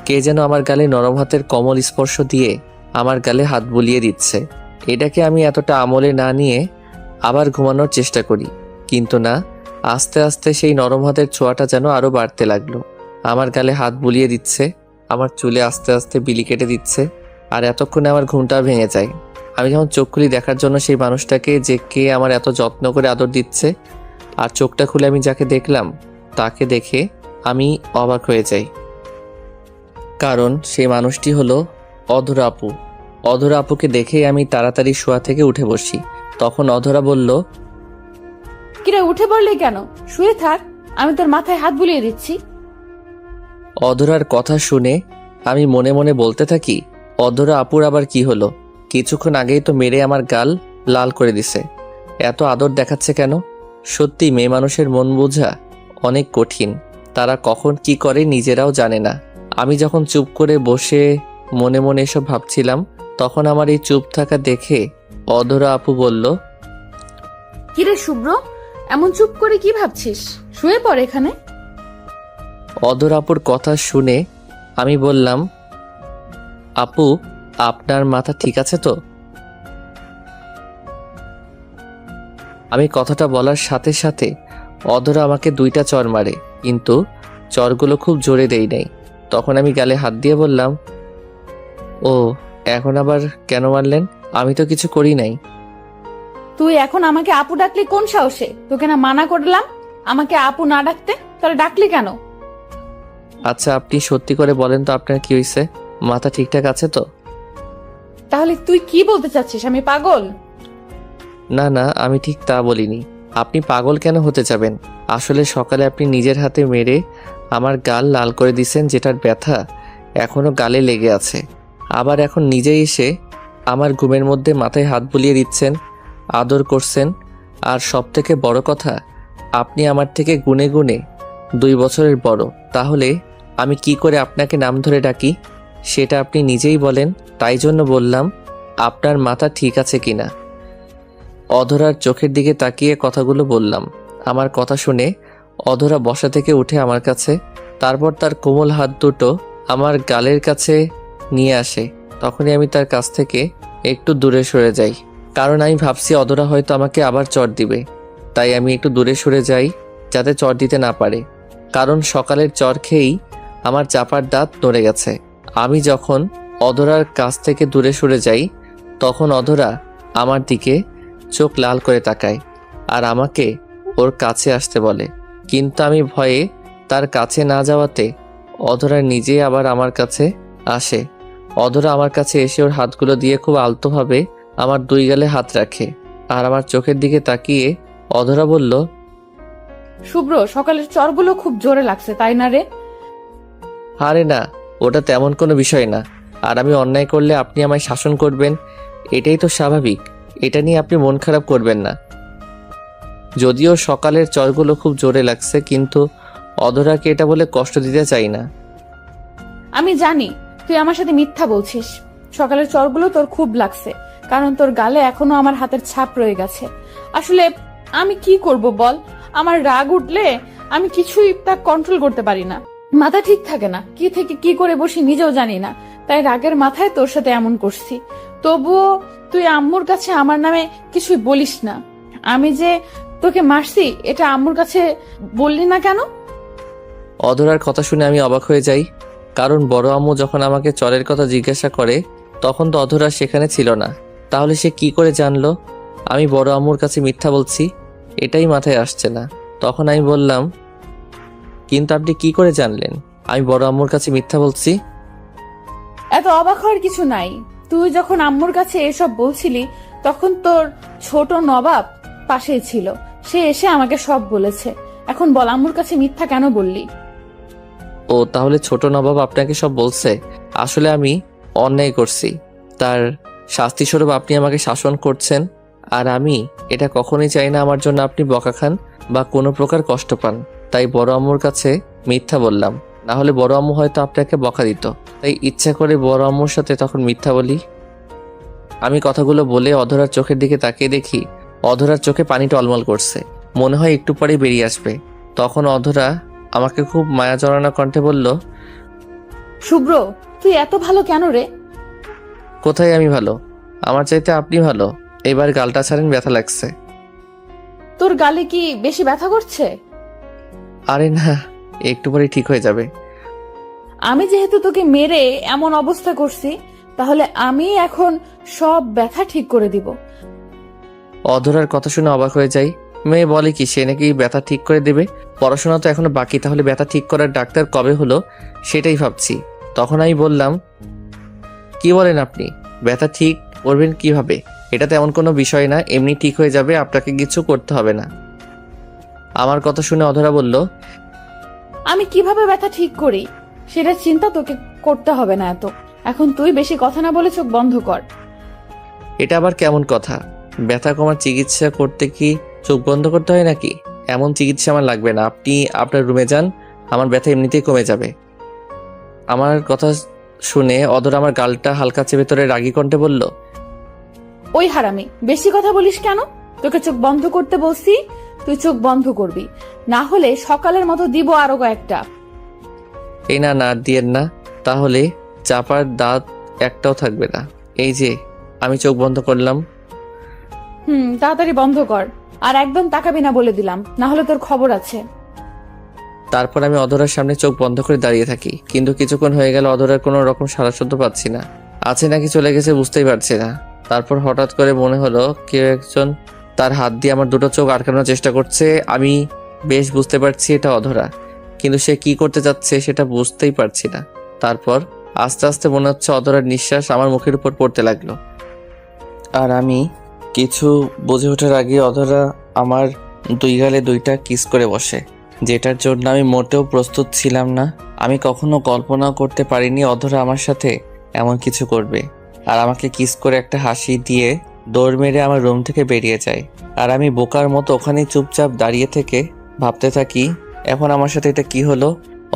কে যেন আমার গালে নরম হাতের কোমল স্পর্শ দিয়ে আমার গালে হাত বুলিয়ে দিচ্ছে। এটাকে আমি এতটা আমলে না নিয়ে আবার ঘুমানোর চেষ্টা করি, কিন্তু না, আস্তে আস্তে সেই নরম হাতের ছোঁয়াটা যেন আরও বাড়তে লাগলো। আমার গালে হাত বুলিয়ে দিচ্ছে, আমার চুলে আস্তে আস্তে বিলি কেটে দিচ্ছে, আর এতক্ষণে আমার ঘুমটা ভেঙে যায়। আমি যখন চোখ খুলি দেখার জন্য সেই মানুষটাকে, যে কে আমার এত যত্ন করে আদর দিচ্ছে, আর চোখটা খুলে আমি যাকে দেখলাম তাকে দেখে আমি অবাক হয়ে যাই। কারণ সেই মানুষটি হলো অধরা আপু। অধরা আপুকে দেখেই আমি তাড়াতাড়ি শোয়া থেকে উঠে বসি। তখন অধরা বলল, কিরে উঠে পড়লি কেন? শুয়ে থাক, আমি তোর মাথায় হাত বুলিয়ে দিচ্ছি। অধরার কথা শুনে আমি মনে মনে বলতে থাকি, অধরা আপুর আবার কি হলো? কিছুক্ষণ আগেই তো মেরে আমার গাল লাল করে দিছে। এত আদর দেখাচ্ছে কেন? সত্যি মেয়ে মানুষের মন বোঝা অনেক কঠিন। তারা কখন কি করে নিজেরাও জানে না। আমি যখন চুপ করে বসে মনে মনে এসব ভাবছিলাম, তখন আমার এই চুপ থাকা দেখে অধরা আপু বলল, কিরে শুভ্র, এমন চুপ করে কি ভাবছিস? শুয়ে পড় এখানে। অধরা আপুর কথা শুনে আমি বললাম, আপু আপনার মাথা ঠিক আছে তো? আমি কথাটা বলার সাথে সাথে অধরা আমাকে 2টা চর মারে, কিন্তু চরগুলো খুব জোরে দেই নাই। তখন আমি গালে হাত দিয়ে বললাম, ও এখন আবার কেন মারলেন? আমি তো কিছু করি নাই। তুই এখন আমাকে আপু ডাকলি কোন সাহসে? তোকে না মানা করলাম আমাকে আপু না ডাকতে, তাহলে ডাকলি কেন? আচ্ছা আপনি সত্যি করে বলেন তো আপনার কি হয়েছে? মাথা ঠিকঠাক আছে তো? তাহলে তুই কি বলতে চাচ্ছিস আমি পাগল? না না, আমি ঠিক তা বলিনি। আপনি পাগল কেন হতে যাবেন? আসলে সকালে আপনি নিজের হাতে মেরে আমার গাল লাল করে দিয়েছেন, যেটার ব্যথা এখনো গালে লেগে আছে। আবার এখন নিজেই এসে আমার ঘুমের মধ্যে মাথায় হাত বুলিয়ে দিচ্ছেন, আদর করছেন। আর সবথেকে বড় কথা, আপনি আমার থেকে গুণে গুণে 2 বছরের বড়। তাহলে আমি কি করে আপনাকে নাম ধরে ডাকি সেটা আপনি নিজেই বলেন। তাই জন্য বললাম আপনার মাথা ঠিক আছে কিনা। অধরার চোখের দিকে তাকিয়ে কথাগুলো বললাম। আমার কথা শুনে অধরা বসা থেকে উঠে আমার কাছে, তারপর তার কোমল হাত দুটো আমার গালের কাছে নিয়ে আসে। তখনই আমি তার কাছ থেকে একটু দূরে সরে যাই, কারণ আমি ভাবছি অধরা হয়তো আমাকে আবার চড় দিবে। তাই আমি একটু দূরে সরে যাই যাতে চড় দিতে না পারে, কারণ সকালের চড় খেয়েই আমার চাপার দাঁত নড়ে গেছে। আমি যখন অধরার কাছ থেকে দূরে সরে যাই, তখন অধরা আমার দিকে চোখ লাল করে তাকায় আর আমাকে ওর কাছে আসতে বলে, কিন্তু আমি ভয়ে তার কাছে না যাওয়াতে অধরা নিজেই আবার আমার কাছে আসে। অধরা আমার কাছে এসে ওর হাতগুলো দিয়ে খুব আলতোভাবে আমার 2 গালে হাত রাখে আর আমার চোখের দিকে তাকিয়ে অধরা বলল, শুভ্র, সকালের চরগুলো খুব জোরে লাগছে তাই না রে? আরে না, ওটা তেমন কোনো বিষয় না। আর আমি অন্যায় করলে আপনি আমায় শাসন করবেন, এটাই তো স্বাভাবিক। এটা নিয়ে আপনি মন খারাপ করবেন না। যদিও সকালের চরগুলো খুব জোরে লাগছে, কিন্তু অধরাকে এটা বলে কষ্ট দিতে চাই না। আমি জানি তুই আমার সাথে মিথ্যা বলছিস। সকালের চরগুলো তোর খুব লাগছে, কারণ তোর গালে এখনো আমার হাতের ছাপ রয়ে গেছে। আসলে আমি কি করব বল? আমার রাগ উঠলে আমি কিছুই তা কন্ট্রোল করতে পারি না। মাথা ঠিক থাকে না, কি থেকে কি করে বসি নিজেও জানি না। তাই রাগের মাথায় তোর সাথে এমন করছি। তবুও তুই আম্মুর কাছে আমার নামে কিছুই বলিস না। আমি যে তোকে মারছি এটা আম্মুর কাছে বললি না কেন? অধরার কথা শুনে আমি অবাক হয়ে যাই, কারণ বড় আম্মু যখন আমাকে চরের কথা জিজ্ঞাসা করে তখন তো অধরা সেখানে ছিল না। তাহলে সে কি করে জানলো আমি বড় আম্মুর কাছে মিথ্যা বলছি? এটাই মাথায় আসছে না। তখন আমি বললাম, কিন্তু আপনি কি করে জানলেন আমি বড় আম্মুর কাছে মিথ্যা বলছি? এত অবাক হওয়ার কিছু নাই। তুই যখন আম্মুর কাছে এসব বলছিলি তখন তোর ছোট নবাব পাশেই ছিল, সে এসে আমাকে সব বলেছে। এখন বল আম্মুর কাছে মিথ্যা কেন বললি? ও তাহলে ছোট নবাব আপনাকে সব বলছে? আসলে আমি অন্যায় করছি, তার শাস্তিস্বরূপ আপনি আমাকে শাসন করছেন। আর আমি এটা কখনোই চাই না আমার জন্য আপনি বকা খান বা কোনো প্রকার কষ্ট পান। তাই বড় আম্মুর কাছে মিথ্যা বললাম, না হলে বড় আম্মু হয়তো আপনাকে বকা দিত। তাই ইচ্ছা করে বড় আম্মুর সাথে তখন মিথ্যা বলি। আমি কথাগুলো বলে অধরার চোখের দিকে তাকিয়ে দেখি অধরার চোখে পানি টলমল করছে, মনে হয় একটু পরে বেরিয়ে আসবে। তখন অধরা আমাকে খুব মায়া জড়ানো কণ্ঠে বলল, শুভ্র, তুই এত ভালো কেন রে? কোথায় আমি ভালো? আমার চাইতে আপনি ভালো। এবার গালটা ছাড়েন, ব্যথা লাগছে। তোর গালে কি বেশি ব্যথা করছে? আরে না, একটু পরে ঠিক হয়ে যাবে। আমি যেহেতু তোকে মেরে এমন অবস্থা করছি, তাহলে আমি এখন সব ব্যথা ঠিক করে দিব। অধরার কথা শুনে অবাক হয়ে যাই। মেয়ে বলে কি সে নাকি ব্যথা ঠিক করে দেবে? পড়াশোনা তো এখনো বাকি, তাহলে ব্যথা ঠিক করার ডাক্তার কবে হলো সেটাই ভাবছি। তখন আমি বললাম, কি বলেন আপনি? ব্যথা ঠিক করবেন কিভাবে? এটা তেমন কোনো বিষয় না, এমনি ঠিক হয়ে যাবে, আপনাকে কিছু করতে হবে না। আমার কথা শুনে অধরা বলল, আমি কিভাবে ব্যথা ঠিক করি সেটা চিন্তা তোকে করতে হবে না এত। এখন তুই বেশি কথা না বলে চোখ বন্ধ কর। এটা আবার কেমন কথা? ব্যথা কমার চিকিৎসা করতে কি চোখ বন্ধ করতে হয় নাকি? এমন চিকিৎসা আমার লাগবে না, আপনি আপনার রুমে যান, আমার ব্যথা এমনিতেই কমে যাবে। আমার কথা শুনে অধরা আমার গালটা হালকা চেপে ধরে রাগী কণ্ঠে বলল, ওই হারামি, বেশি কথা বলিস কেন? তোকে চোখ বন্ধ করতে বলছি, তুই চোখ বন্ধ করবি, না হলে সকালের মতো দিব আরো কয়েকটা। এই না, না দিয়েন না, তাহলে চাপার দাঁত একটাও থাকবে না। এই যে আমি চোখ বন্ধ করলাম। তাড়াতাড়ি বন্ধ কর, আর একদম তাকাবি না বলে দিলাম, না হলে তোর খবর আছে। তারপর আমি অধরার সামনে চোখ বন্ধ করে দাঁড়িয়ে থাকি, কিন্তু কিছুক্ষণ হয়ে গেল অধরার কোনো রকম সাড়া শব্দ পাচ্ছি না। আছে নাকি চলে গেছে বুঝতেই পারছি না। তারপর হঠাৎ করে মনে হলো কেউ একজন তার হাত দিয়ে আমার দুটো চোখ আটকানোর চেষ্টা করছে। আমি বেশ বুঝতে পারছি এটা অধরা, কিন্তু সে কি করতে যাচ্ছে সেটা বুঝতেই পারছি না। তারপর আস্তে আস্তে মনে হচ্ছে অধরার নিঃশ্বাস আমার মুখের উপর পড়তে লাগলো, আর আমি কিছু বুঝে ওঠার আগে অধরা আমার দুই গালে দুইটা কিস করে বসে, যেটার জন্য আমি মোটেও প্রস্তুত ছিলাম না। আমি কখনো কল্পনাও করতে পারিনি অধরা আমার সাথে এমন কিছু করবে, আর আমাকে কিস করে একটা হাসি দিয়ে দৌড় মেরে আমার রুম থেকে বেরিয়ে যায়। আর আমি বোকার মতো ওখানেই চুপচাপ দাঁড়িয়ে থেকে ভাবতে থাকি, এখন আমার সাথে এটা কি হলো?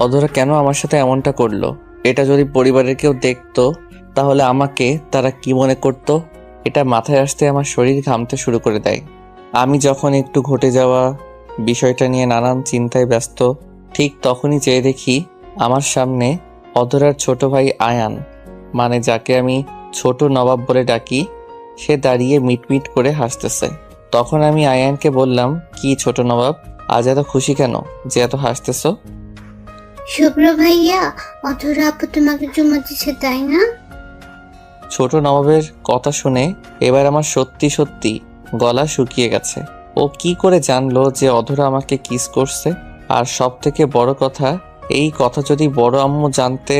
অধরা কেন আমার সাথে এমনটা করলো? এটা যদি পরিবারের কেউ দেখতো তাহলে আমাকে তারা কি মনে করতো? এটা মাথায় আসতে আমার শরীর ঘামতে শুরু করে দেয়। আমি যখন একটু ঘটে যাওয়া বিষয়টা নিয়ে নানান চিন্তায় ব্যস্ত, ঠিক তখনই চেয়ে দেখি আমার সামনে অধরার ছোট ভাই আয়ান, মানে যাকে আমি ছোট নবাব বলে ডাকি, সে দাঁড়িয়ে মিটমিট করে হাসতেছে। তখন আমি আয়ানকে বললাম, কি ছোট নবাব, আজ এত খুশি কেন যে এত হাসতেছো? শুভ্র ভাইয়া, অধরা আপু তোমাকে চুমা দিচ্ছে তাই না? ছোট নবাবের কথা শুনে এবার আমার সত্যি সত্যি গলা শুকিয়ে গেছে। ও কি করে জানলো যে অধরা আমাকে কিস করছে? আর সব থেকে বড় কথা, এই কথা যদি বড় আম্মু জানতে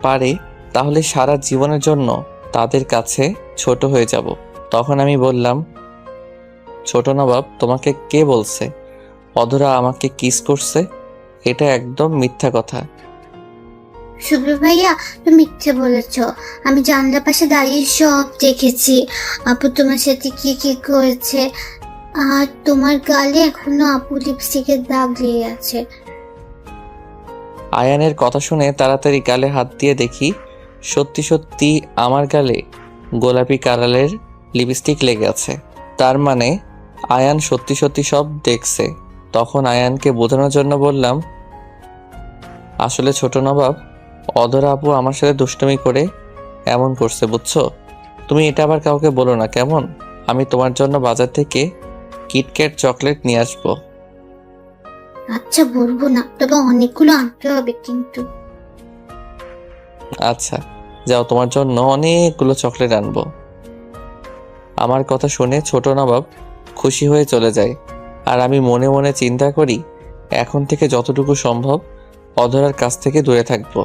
পারে তাহলে সারা জীবনের জন্য তাদের কাছে ছোট হয়ে যাব। তখন আমি বললাম, ছোট নবাব, তোমাকে কে বলছে অধরা আমাকে কিস করছে? এটা একদম মিথ্যা কথা। শুভ্র ভাইয়া, তুমি মিথ্যে বলেছ। আমি জানলার পাশে দাঁড়িয়ে সব দেখেছি। আপু তোমার সাথে কি কি করেছে, আর তোমার গালে এখনো আপু লিপস্টিকের দাগ লেগে আছে। আয়ানের কথা শুনে তাড়াতাড়ি গালে হাত দিয়ে দেখি সত্যি সত্যি আমার গালে গোলাপি কালারের লিপস্টিক লেগে আছে। তার মানে আয়ান সত্যি সত্যি সব দেখছে। তখন আয়ানকে বোঝানোর জন্য বললাম, আসলে ছোট নবাব, অধরা আপু আমার সাথে দুষ্টুমি করে এমন করছে, বুঝছো? তুমি এটা আবার কাউকে বলো না কেমন? আমি তোমার জন্য বাজার থেকে কিটক্যাট চকলেট নিয়ে আসবো। আচ্ছা বলবো না, তবে অনেকগুলো আনতে হবে কিন্তু। আচ্ছা যাও, তোমার জন্য অনেকগুলো চকলেট আনবো। আমার কথা শুনে ছোট নবাব খুশি হয়ে চলে যায়, আর আমি মনে মনে চিন্তা করি এখন থেকে যতটুকু সম্ভব অধরার কাছ থেকে দূরে থাকবো,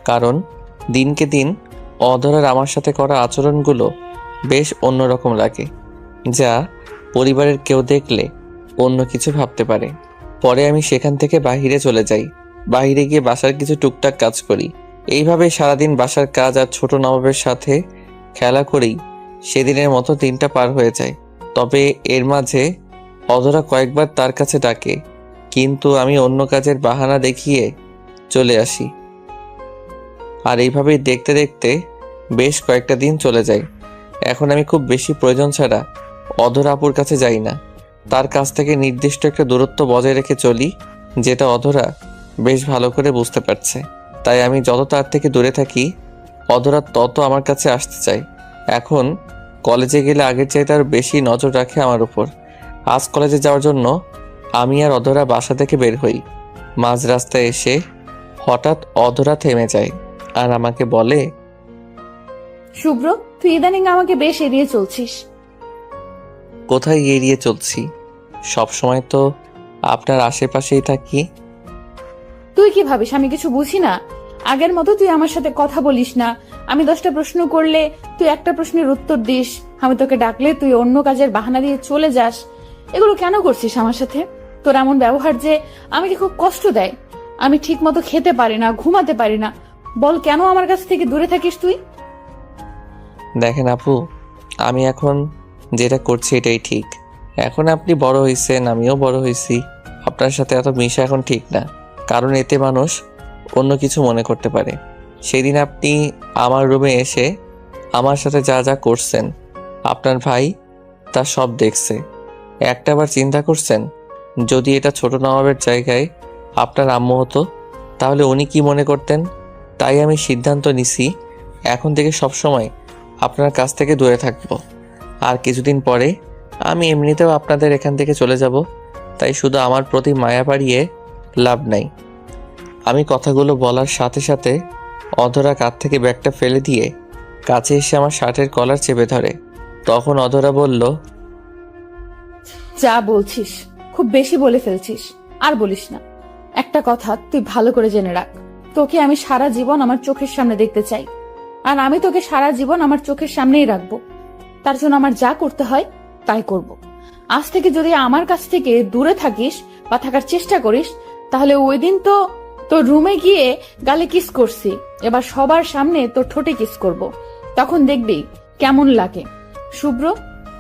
কারণ দিনকে দিন অধরার আমার সাথে করা আচরণগুলো বেশ অন্যরকম লাগে, যা পরিবারের কেউ দেখলে অন্য কিছু ভাবতে পারে। পরে আমি সেখান থেকে বাইরে চলে যাই। বাইরে গিয়ে বাসার কিছু টুকটাক কাজ করি। এইভাবে সারাদিন বাসার কাজ আর ছোট নবাবের সাথে খেলা করেই সেদিনের মতো দিনটা পার হয়ে যায়। তবে এর মাঝে অধরা কয়েকবার তার কাছে ডাকে, কিন্তু আমি অন্য কাজের বাহানা দেখিয়ে চলে আসি। আর এইভাবেই দেখতে দেখতে বেশ কয়েকটা দিন চলে যায়। এখন আমি খুব বেশি প্রয়োজন ছাড়া অধরা আপুর কাছে যাই না। তার কাছ থেকে নির্দিষ্ট একটা দূরত্ব বজায় রেখে চলি, যেটা অধরা বেশ ভালো করে বুঝতে পারছে। তাই আমি যত তার থেকে দূরে থাকি অধরা তত আমার কাছে আসতে চাই। এখন কলেজে গেলে আগের চাইতে আরও বেশি নজর রাখে আমার উপর। আজ কলেজে যাওয়ার জন্য আমি আর অধরা বাসা থেকে বের হই। মাঝ রাস্তায় এসে হঠাৎ অধরা থেমে যায় আর আমাকে বলে, শুভ্র, তুই ইদানিং আমাকে বেশ এড়িয়ে চলছিস। কোথায় এড়িয়ে চলছি? সব সময় তো আপনার আশেপাশেই থাকি। তুই কি ভাবিস আমি কিছু বুঝি না? আগের মতো তুই আমার সাথে কথা বলিস না। আমি 10টা প্রশ্ন করলে তুই তুই একটা প্রশ্নের উত্তর দিস, আমি তোকে ডাকলে তুই অন্য কাজের বাহানা দিয়ে চলে যাস। এগুলো কেন করছিস আমার সাথে? তোর এমন ব্যবহার যে আমাকে খুব কষ্ট দেয়। আমি ঠিক মতো খেতে পারি না, ঘুমাতে পারি না। বল কেন আমার কাছ থেকে দূরে থাকিস তুই? দেখেন আপু, আমি এখন যেটা করছি এটাই ঠিক। এখন আপনি বড় হয়েছেন, আমিও বড় হয়েছি। আপনার সাথে এত মিশা এখন ঠিক না, কারণ এতে মানুষ অন্য কিছু মনে করতে পারে। সেদিন আপনি আমার রুমে এসে আমার সাথে যা যা করছেন, আপনার ভাই তা সব দেখছে। একটাবার চিন্তা করছেন, যদি এটা ছোট নবাবের জায়গায় আপনার আম্মু হতো তাহলে উনি কি মনে করতেন? তাই আমি সিদ্ধান্ত নিছি এখন থেকে সবসময় আপনার কাছ থেকে দূরে থাকবো। আর কিছুদিন পরে আমি এমনিতেও আপনাদের এখান থেকে চলে যাব, তাই শুধু আমার প্রতি মায়া বাড়িয়ে লাভ নাই। আমি কথাগুলো বলার সাথে সাথে অধরা কাঁধ থেকে ব্যাগটা ফেলে দিয়ে কাছে এসে আমার শার্টের কলার চেপে ধরে। তখন অধরা বলল, যা বলছিস খুব বেশি বলে ফেলছিস, আর বলিস না। একটা কথা তুই ভালো করে জেনে রাখ, তোকে আমি সারা জীবন আমার চোখের সামনে দেখতে চাই, আর আমি তোকে সারা জীবন আমার চোখের সামনেই রাখবো। তার জন্য আমার যা করতে হয় তাই করব। আজ থেকে যদি আমার কাছ থেকে দূরে থাকিস বা থাকার চেষ্টা করিস, তাহলে ওই দিন তো তোর রুমে গিয়ে গালে কিস করছি, এবার সবার সামনে তোর ঠোঁটে কিস করব। তখন দেখবি কেমন লাগে। শুভ্র,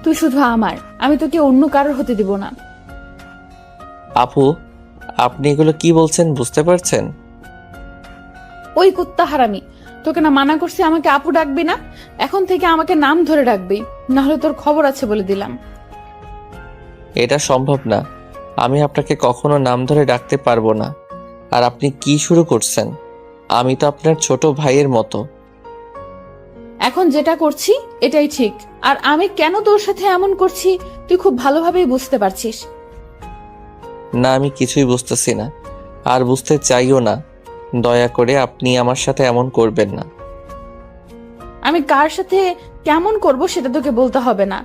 তুই শুধু আমার, আমি তোকে অন্য কারোর হতে দিব না। আপু আপনি এগুলো কি বলছেন বুঝতে পারছেন? ওই কুত্তা হারামি, তোকে না মানা করছি আমাকে আপু ডাকবি না? এখন থেকে আমাকে নাম ধরে ডাকবি, না হলে তোর খবর আছে বলে দিলাম। এটা সম্ভব না, আমি আপনাকে কখনো নাম ধরে ডাকতে পারবো না। আর আপনি কি শুরু করছেন? আমি তো আপনার ছোট ভাইয়ের মতো। এখন যেটা করছি এটাই ঠিক, আর আমি কেন তোর সাথে এমন করছি তুই খুব ভালোভাবেই বুঝতে পারছিস। না, আমি কিছুই বুঝতেছি না, আর বুঝতে চাইও না। দয়া করে আপনি আমার সাথে এমন করবেন না। আমি কার সাথে কেমন করব সেটা তোকে বলতে হবে না,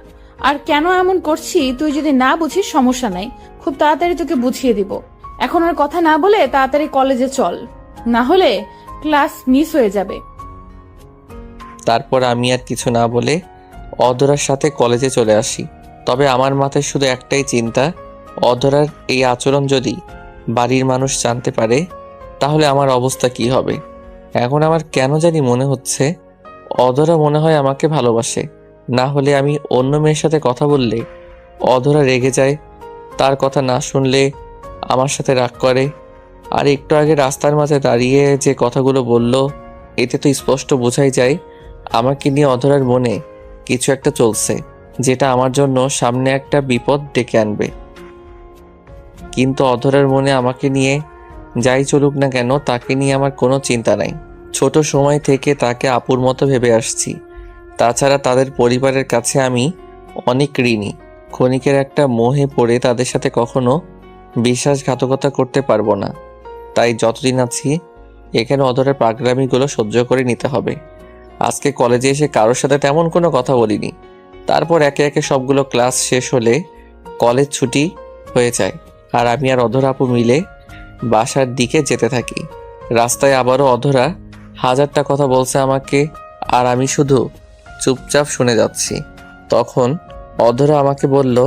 আর কেন এমন করছি তুই যদি না বুঝিস সমস্যা নাই, খুব তাড়াতাড়ি তোকে বুঝিয়ে দিব। এখন আর কথা না বলে তাড়াতাড়ি কলেজে চল, না হলে ক্লাস মিস হয়ে যাবে। তারপর আমি আর কিছু না বলে অধরার সাথে কলেজে চলে আসি। তবে আমার মাথায় শুধু একটাই চিন্তা, অধরার এই আচরণ যদি বাড়ির মানুষ জানতে পারে তাহলে আমার অবস্থা কি হবে। এখন আমার কেন জানি মনে হচ্ছে অধরা মনে হয় আমাকে ভালোবাসে, না হলে আমি অন্য মেয়ের সাথে কথা বললে অধরা রেগে যায়, তার কথা না শুনলে আমার সাথে রাগ করে। আর একটু আগে রাস্তার মাঝে দাঁড়িয়ে যে কথাগুলো বলল, এতে তো স্পষ্ট বোঝাই যায় আমাকে নিয়ে অধরার মনে কিছু একটা চলছে, যেটা আমার জন্য সামনে একটা বিপদ ডেকে আনবে। কিন্তু অধরার মনে আমাকে নিয়ে যাই চলুক না কেন, তাকে নিয়ে আমার কোনো চিন্তা নাই। ছোট সময় থেকে তাকে আপুর মতো ভেবে আসছি। তাছাড়া তাদের পরিবারের কাছে আমি অনেক ঋণী। ক্ষণিকের একটা মোহে পড়ে তাদের সাথে কখনো বিশ্বাসঘাতকতা করতে পারবো না। তাই যতদিন আছি এখানে অধরের পাগলামিগুলো সহ্য করে নিতে হবে। আজকে কলেজে এসে কারোর সাথে তেমন কোনো কথা বলিনি। তারপর একে একে সবগুলো ক্লাস শেষ হলে কলেজ ছুটি হয়ে যায়, আর আমি আর অধরা আপু মিলে বাসার দিকে যেতে থাকি। রাস্তায় আবারও অধরা হাজারটা কথা বলছে আমাকে, আর আমি শুধু চুপচাপ শুনে যাচ্ছি। তখন অধরা আমাকে বলল,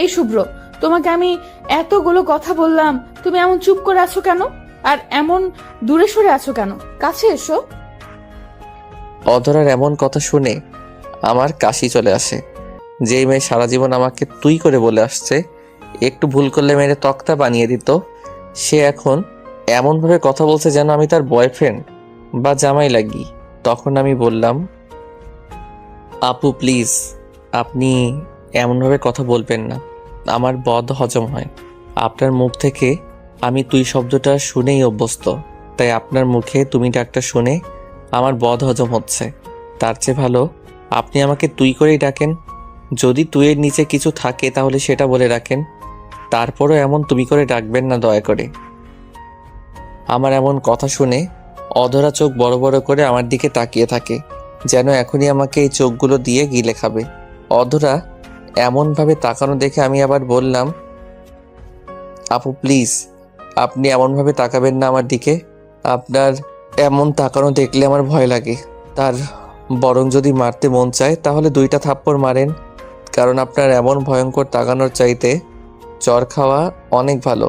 এই শুভ্র, তোমাকে আমি এতগুলো কথা বললাম, তুমি এমন চুপ করে আছো কেন? আর এমন দূরে সরে আছো কেন? কাছে এসো। অধরার এমন কথা শুনে আমার কাশি চলে আসে। যেই মেয়ে সারা জীবন আমাকে তুই করে বলে আসছে, একটু ভুল করলে মেরে তক্তা বানিয়ে দিত, সে এখন এমনভাবে কথা বলছে যেন আমি তার বয়ফ্রেন্ড বা জামাই লাগি। তখন আমি বললাম, আপু প্লিজ, আপনি এমনভাবে কথা বলবেন না, আমার বদ হজম হয়। আপনার মুখ থেকে আমি তুই শব্দটা শুনেই অভ্যস্ত, তাই আপনার মুখে তুমি ডাকটা শুনে আমার বদ হজম হচ্ছে। তার চেয়ে ভালো আপনি আমাকে তুই করেই ডাকেন। যদি তুইয়ের নিচে কিছু থাকে তাহলে সেটা বলে রাখেন, তারপরও এমন তুমি করে ডাকবেন না দয়া করে। আমার এমন কথা শুনে অধরা চোখ বড় বড় করে আমার দিকে তাকিয়ে থাকে, যেন এখনই আমাকে এই চোখগুলো দিয়ে গিলে খাবে। অধরা এমনভাবে তাকানো দেখে আমি আবার বললাম, আপু প্লিজ, আপনি এমনভাবে তাকাবেন না আমার দিকে। আপনার এমন তাকানো দেখলে আমার ভয় লাগে। তার বরং যদি মারতে মন চায় তাহলে 2টা থাপ্পড় মারেন, কারণ আপনার এমন ভয়ঙ্কর তাগানোর চাইতে চর খাওয়া অনেক ভালো।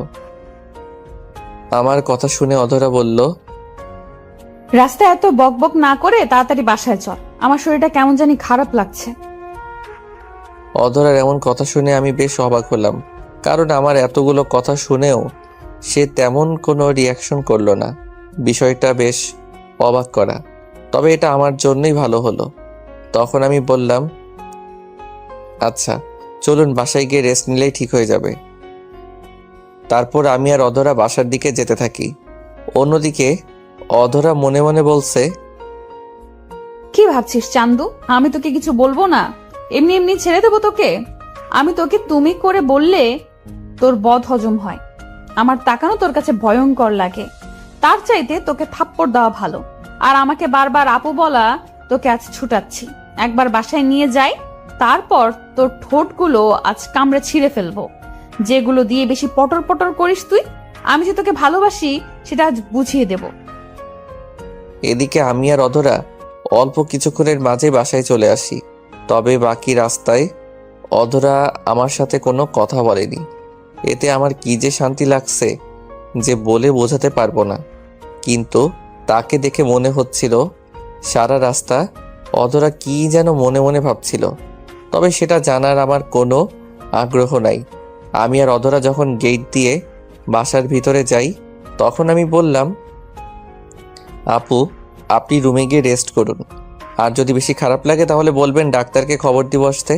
আমার কথা শুনে অধরা বলল, রাস্তায় এত বকবক না করে তাড়াতাড়ি বাসায় চল, আমার শরীরটা কেমন জানি খারাপ লাগছে। অধরার এমন কথা শুনে আমি বেশ অবাক হলাম, কারণ আমার এতগুলো কথা শুনেও সে তেমন কোনো রিয়াকশন করলো না। বিষয়টা বেশ অবাক করা, তবে এটা আমার জন্যই ভালো হলো। তখন আমি বললাম, আচ্ছা চলুন বাসায় গিয়ে রেস্ট নিলেই ঠিক হয়ে যাবে। তারপর আমি আর অধরা বাসার দিকে যেতে থাকি। অন্যদিকে অধরা মনে মনে বলছে, কি ভাবছিস চান্দু, আমি তোকে কিছু বলবো না? এমনি এমনি ছেড়ে দেবো তোকে? আমি তোকে তুমি করে বললে তোর বদ হজম হয়। আমার তাকানো তোর কাছে ভয়ঙ্কর লাগে, তার চাইতে তোকে থাপ্পড় দেওয়া ভালো। আর আমাকে বারবার আপু বলা তোকে আজ ছুটাচ্ছি। একবার বাসায় নিয়ে যাই, তারপর তোর ঠোঁটগুলো আজ কামড়ে ছিঁড়ে ফেলবো। যেগুলো দিয়ে বেশি পটর পটর করিস তুই, আমি যে তোকে ভালোবাসি সেটা আজ বুঝিয়ে দেব। এদিকে আমি আর অধরা অল্প কিছুক্ষণের মাঝে বাসায় চলে আসি। তবে বাকি রাস্তায় অধরা আমার সাথে কোনো কথা বলেনি। এতে আমার কি যে শান্তি লাগছে যে বলে বোঝাতে পারবো না। কিন্তু তাকে দেখে মনে হচ্ছিল সারা রাস্তা অধরা কি যেন মনে মনে ভাবছিল, তবে সেটা জানার আমার কোনো আগ্রহ নাই। আমি আর অধরা যখন গেট দিয়ে বাসার ভিতরে যাই, তখন আমি বললাম, আপু আপনি রুমে গিয়ে রেস্ট করুন, আর যদি বেশি খারাপ লাগে তাহলে বলবেন ডাক্তারকে খবর দিব আসতে।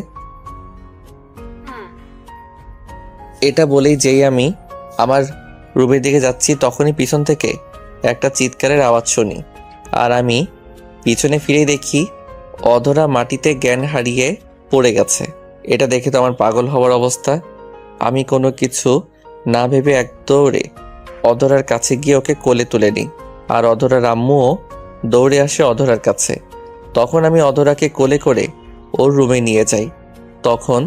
এটা বলেই যেই আমি আমার রুমের দিকে যাচ্ছি, তখনই পিছন থেকে একটা চিৎকারের আওয়াজ শুনি। আর আমি পিছনে ফিরে দেখি অধরা মাটিতে জ্ঞান হারিয়ে পড়ে গেছে। এটা দেখে তো আমার পাগল হওয়ার অবস্থা। আমি কোনো কিছু না ভেবে এক দৌড়ে অধরার কাছে গিয়ে ওকে কোলে তুলে নিই, আর অধরার আম্মুও দৌড়ে আসে অধরার কাছে। তখন আমি অধরাকে কোলে করে ওর রুমে নিয়ে যাই। তখন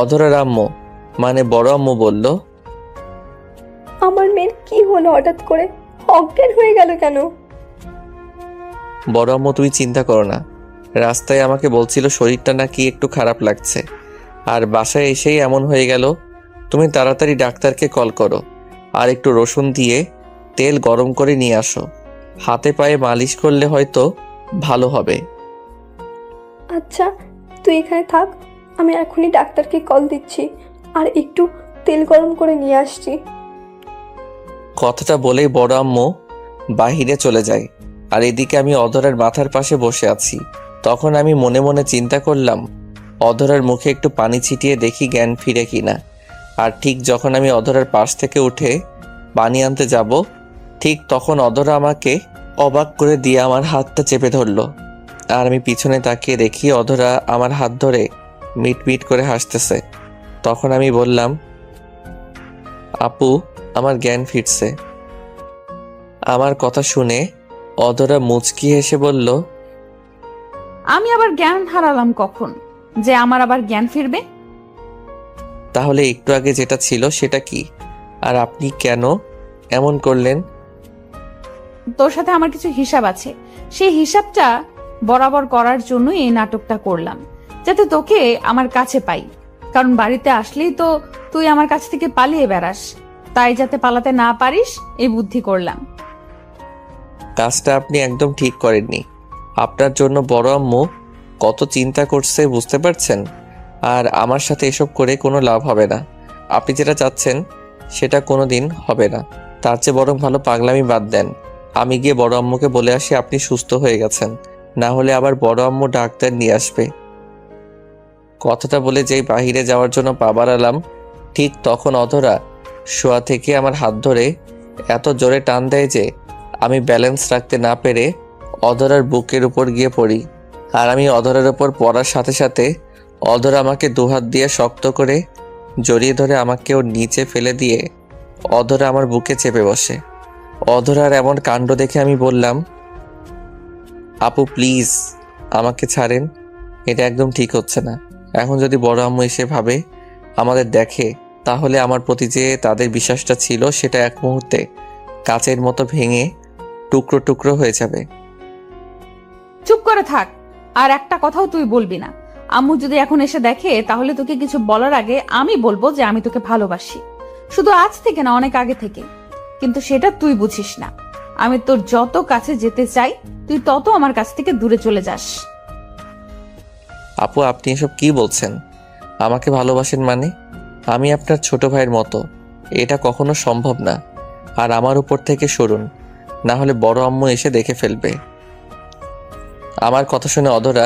অধরার আম্মু মানে বড় আম্মু বলল, আমার মেয়ের কি হলো হঠাৎ করে, অজ্ঞান হয়ে গেল কেন? বড় আম্মু তুমি চিন্তা করো না, রাস্তায় আমাকে বলছিল শরীরটা নাকি একটু খারাপ লাগছে, আর বাসায় এসেই এমন হয়ে গেল। তুমি তাড়াতাড়ি ডাক্তারকে কল করো, আর একটু রসুন দিয়ে তেল গরম করে নিয়ে আসো। হাতে পায়ে মালিশ করলে হয়তো ভালো হবে। আচ্ছা তুই এখানে থাক, আমি এখনই ডাক্তারকে কল দিচ্ছি আর একটু তেল গরম করে নিয়ে আসছি। কথাটা বলেই বড় আম্মু বাহিরে চলে যায়, আর এদিকে আমি অধরার মাথার পাশে বসে আছি। তখন আমি মনে মনে চিন্তা করলাম, অধরার মুখে একটু পানি ছিটিয়ে দেখি জ্ঞান ফিরে কিনা। আর ঠিক যখন আমি অধরার পাশ থেকে উঠে পানি আনতে যাব, ঠিক তখন অধরা আমাকে অবাক করে দিয়ে আমার হাতটা চেপে ধরলো। আর আমি পিছনে তাকিয়ে দেখি অধরা আমার হাত ধরে মিট মিট করে হাসতেছে। তখন আমি বললাম, আপু আমার জ্ঞান ফিরছে। আমার কথা শুনে অধরা মুচকি হেসে বলল, আমি আবার জ্ঞান হারালাম কখন যে আমার আবার জ্ঞান ফিরবে? তাহলে একটু আগে যেটা ছিল সেটা কি, আর আপনি কেন এমন করলেন? তোর সাথে আমার কিছু হিসাব আছে, সেই হিসাবটা বরাবর করার জন্য এই নাটকটা করলাম, যাতে তোকে আমার কাছে পাই। কারণ বাড়িতে আসলেই তো তুই আমার কাছ থেকে পালিয়ে বেড়াস, তাই যাতে পালাতে না পারিস এই বুদ্ধি করলাম। কাজটা আপনি একদম ঠিক করেননি। আপনার জন্য বড় আম্মু কত চিন্তা করছে বুঝতে পারছেন? আর আমার সাথে এসব করে কোনো লাভ হবে না। আপনি যেটা চাচ্ছেন সেটা কোনো দিন হবে না। তার চেয়ে বরং ভালো পাগলামি বাদ দেন, আমি গিয়ে বড় আম্মুকে বলে আসি আপনি সুস্থ হয়ে গেছেন, না হলে আবার বড় আম্মু ডাক্তার নিয়ে আসবে। কথাটা বলে যেই বাহিরে যাওয়ার জন্য পা বাড়ালাম, ঠিক তখন অধরা শোয়া থেকে আমার হাত ধরে এত জোরে টান দেয় যে আমি ব্যালেন্স রাখতে না পেরে অধরার বুকের উপর গিয়ে পড়ি। আর আমি অধরার উপর পড়ার সাথে সাথে অধরা আমাকে দুহাত দিয়ে শক্ত করে জড়িয়ে ধরে আমাকে ওর নিচে ফেলে দিয়ে অধরা আমার বুকে চেপে বসে। অধরার এমন কাণ্ড দেখে আমি বললাম, আপু প্লিজ আমাকে ছাড়েন, এটা একদম ঠিক হচ্ছে না। এখন যদি বড় আম্মু এসে ভাবে আমাদের দেখে, তাহলে আমার প্রতি যে তাদের বিশ্বাসটা ছিল সেটা এক মুহূর্তে কাচের মতো ভেঙে টুকরো টুকরো হয়ে যাবে। চুপ করে থাক, আর একটা কথাও তুই বলবি না। আম্মু যদি এখন এসে দেখে তাহলে তোকে কিছু বলার আগে আমি বলবো যে আমি তোকে ভালোবাসি, শুধু আজ থেকে না, অনেক আগে থেকে। কিন্তু সেটা তুই বুঝিস না। আমি তোর যত কাছে যেতে চাই তুই তত আমার কাছ থেকে দূরে চলে যাস। আপু, আপনি এসব কি বলছেন? আমাকে ভালোবাসেন মানে? আমি আপনার ছোট ভাইয়ের মতো, এটা কখনো সম্ভব না। আর আমার উপর থেকে সরুন, না হলে বড় আম্মু এসে দেখে ফেলবে। আমার কথা শুনে অধরা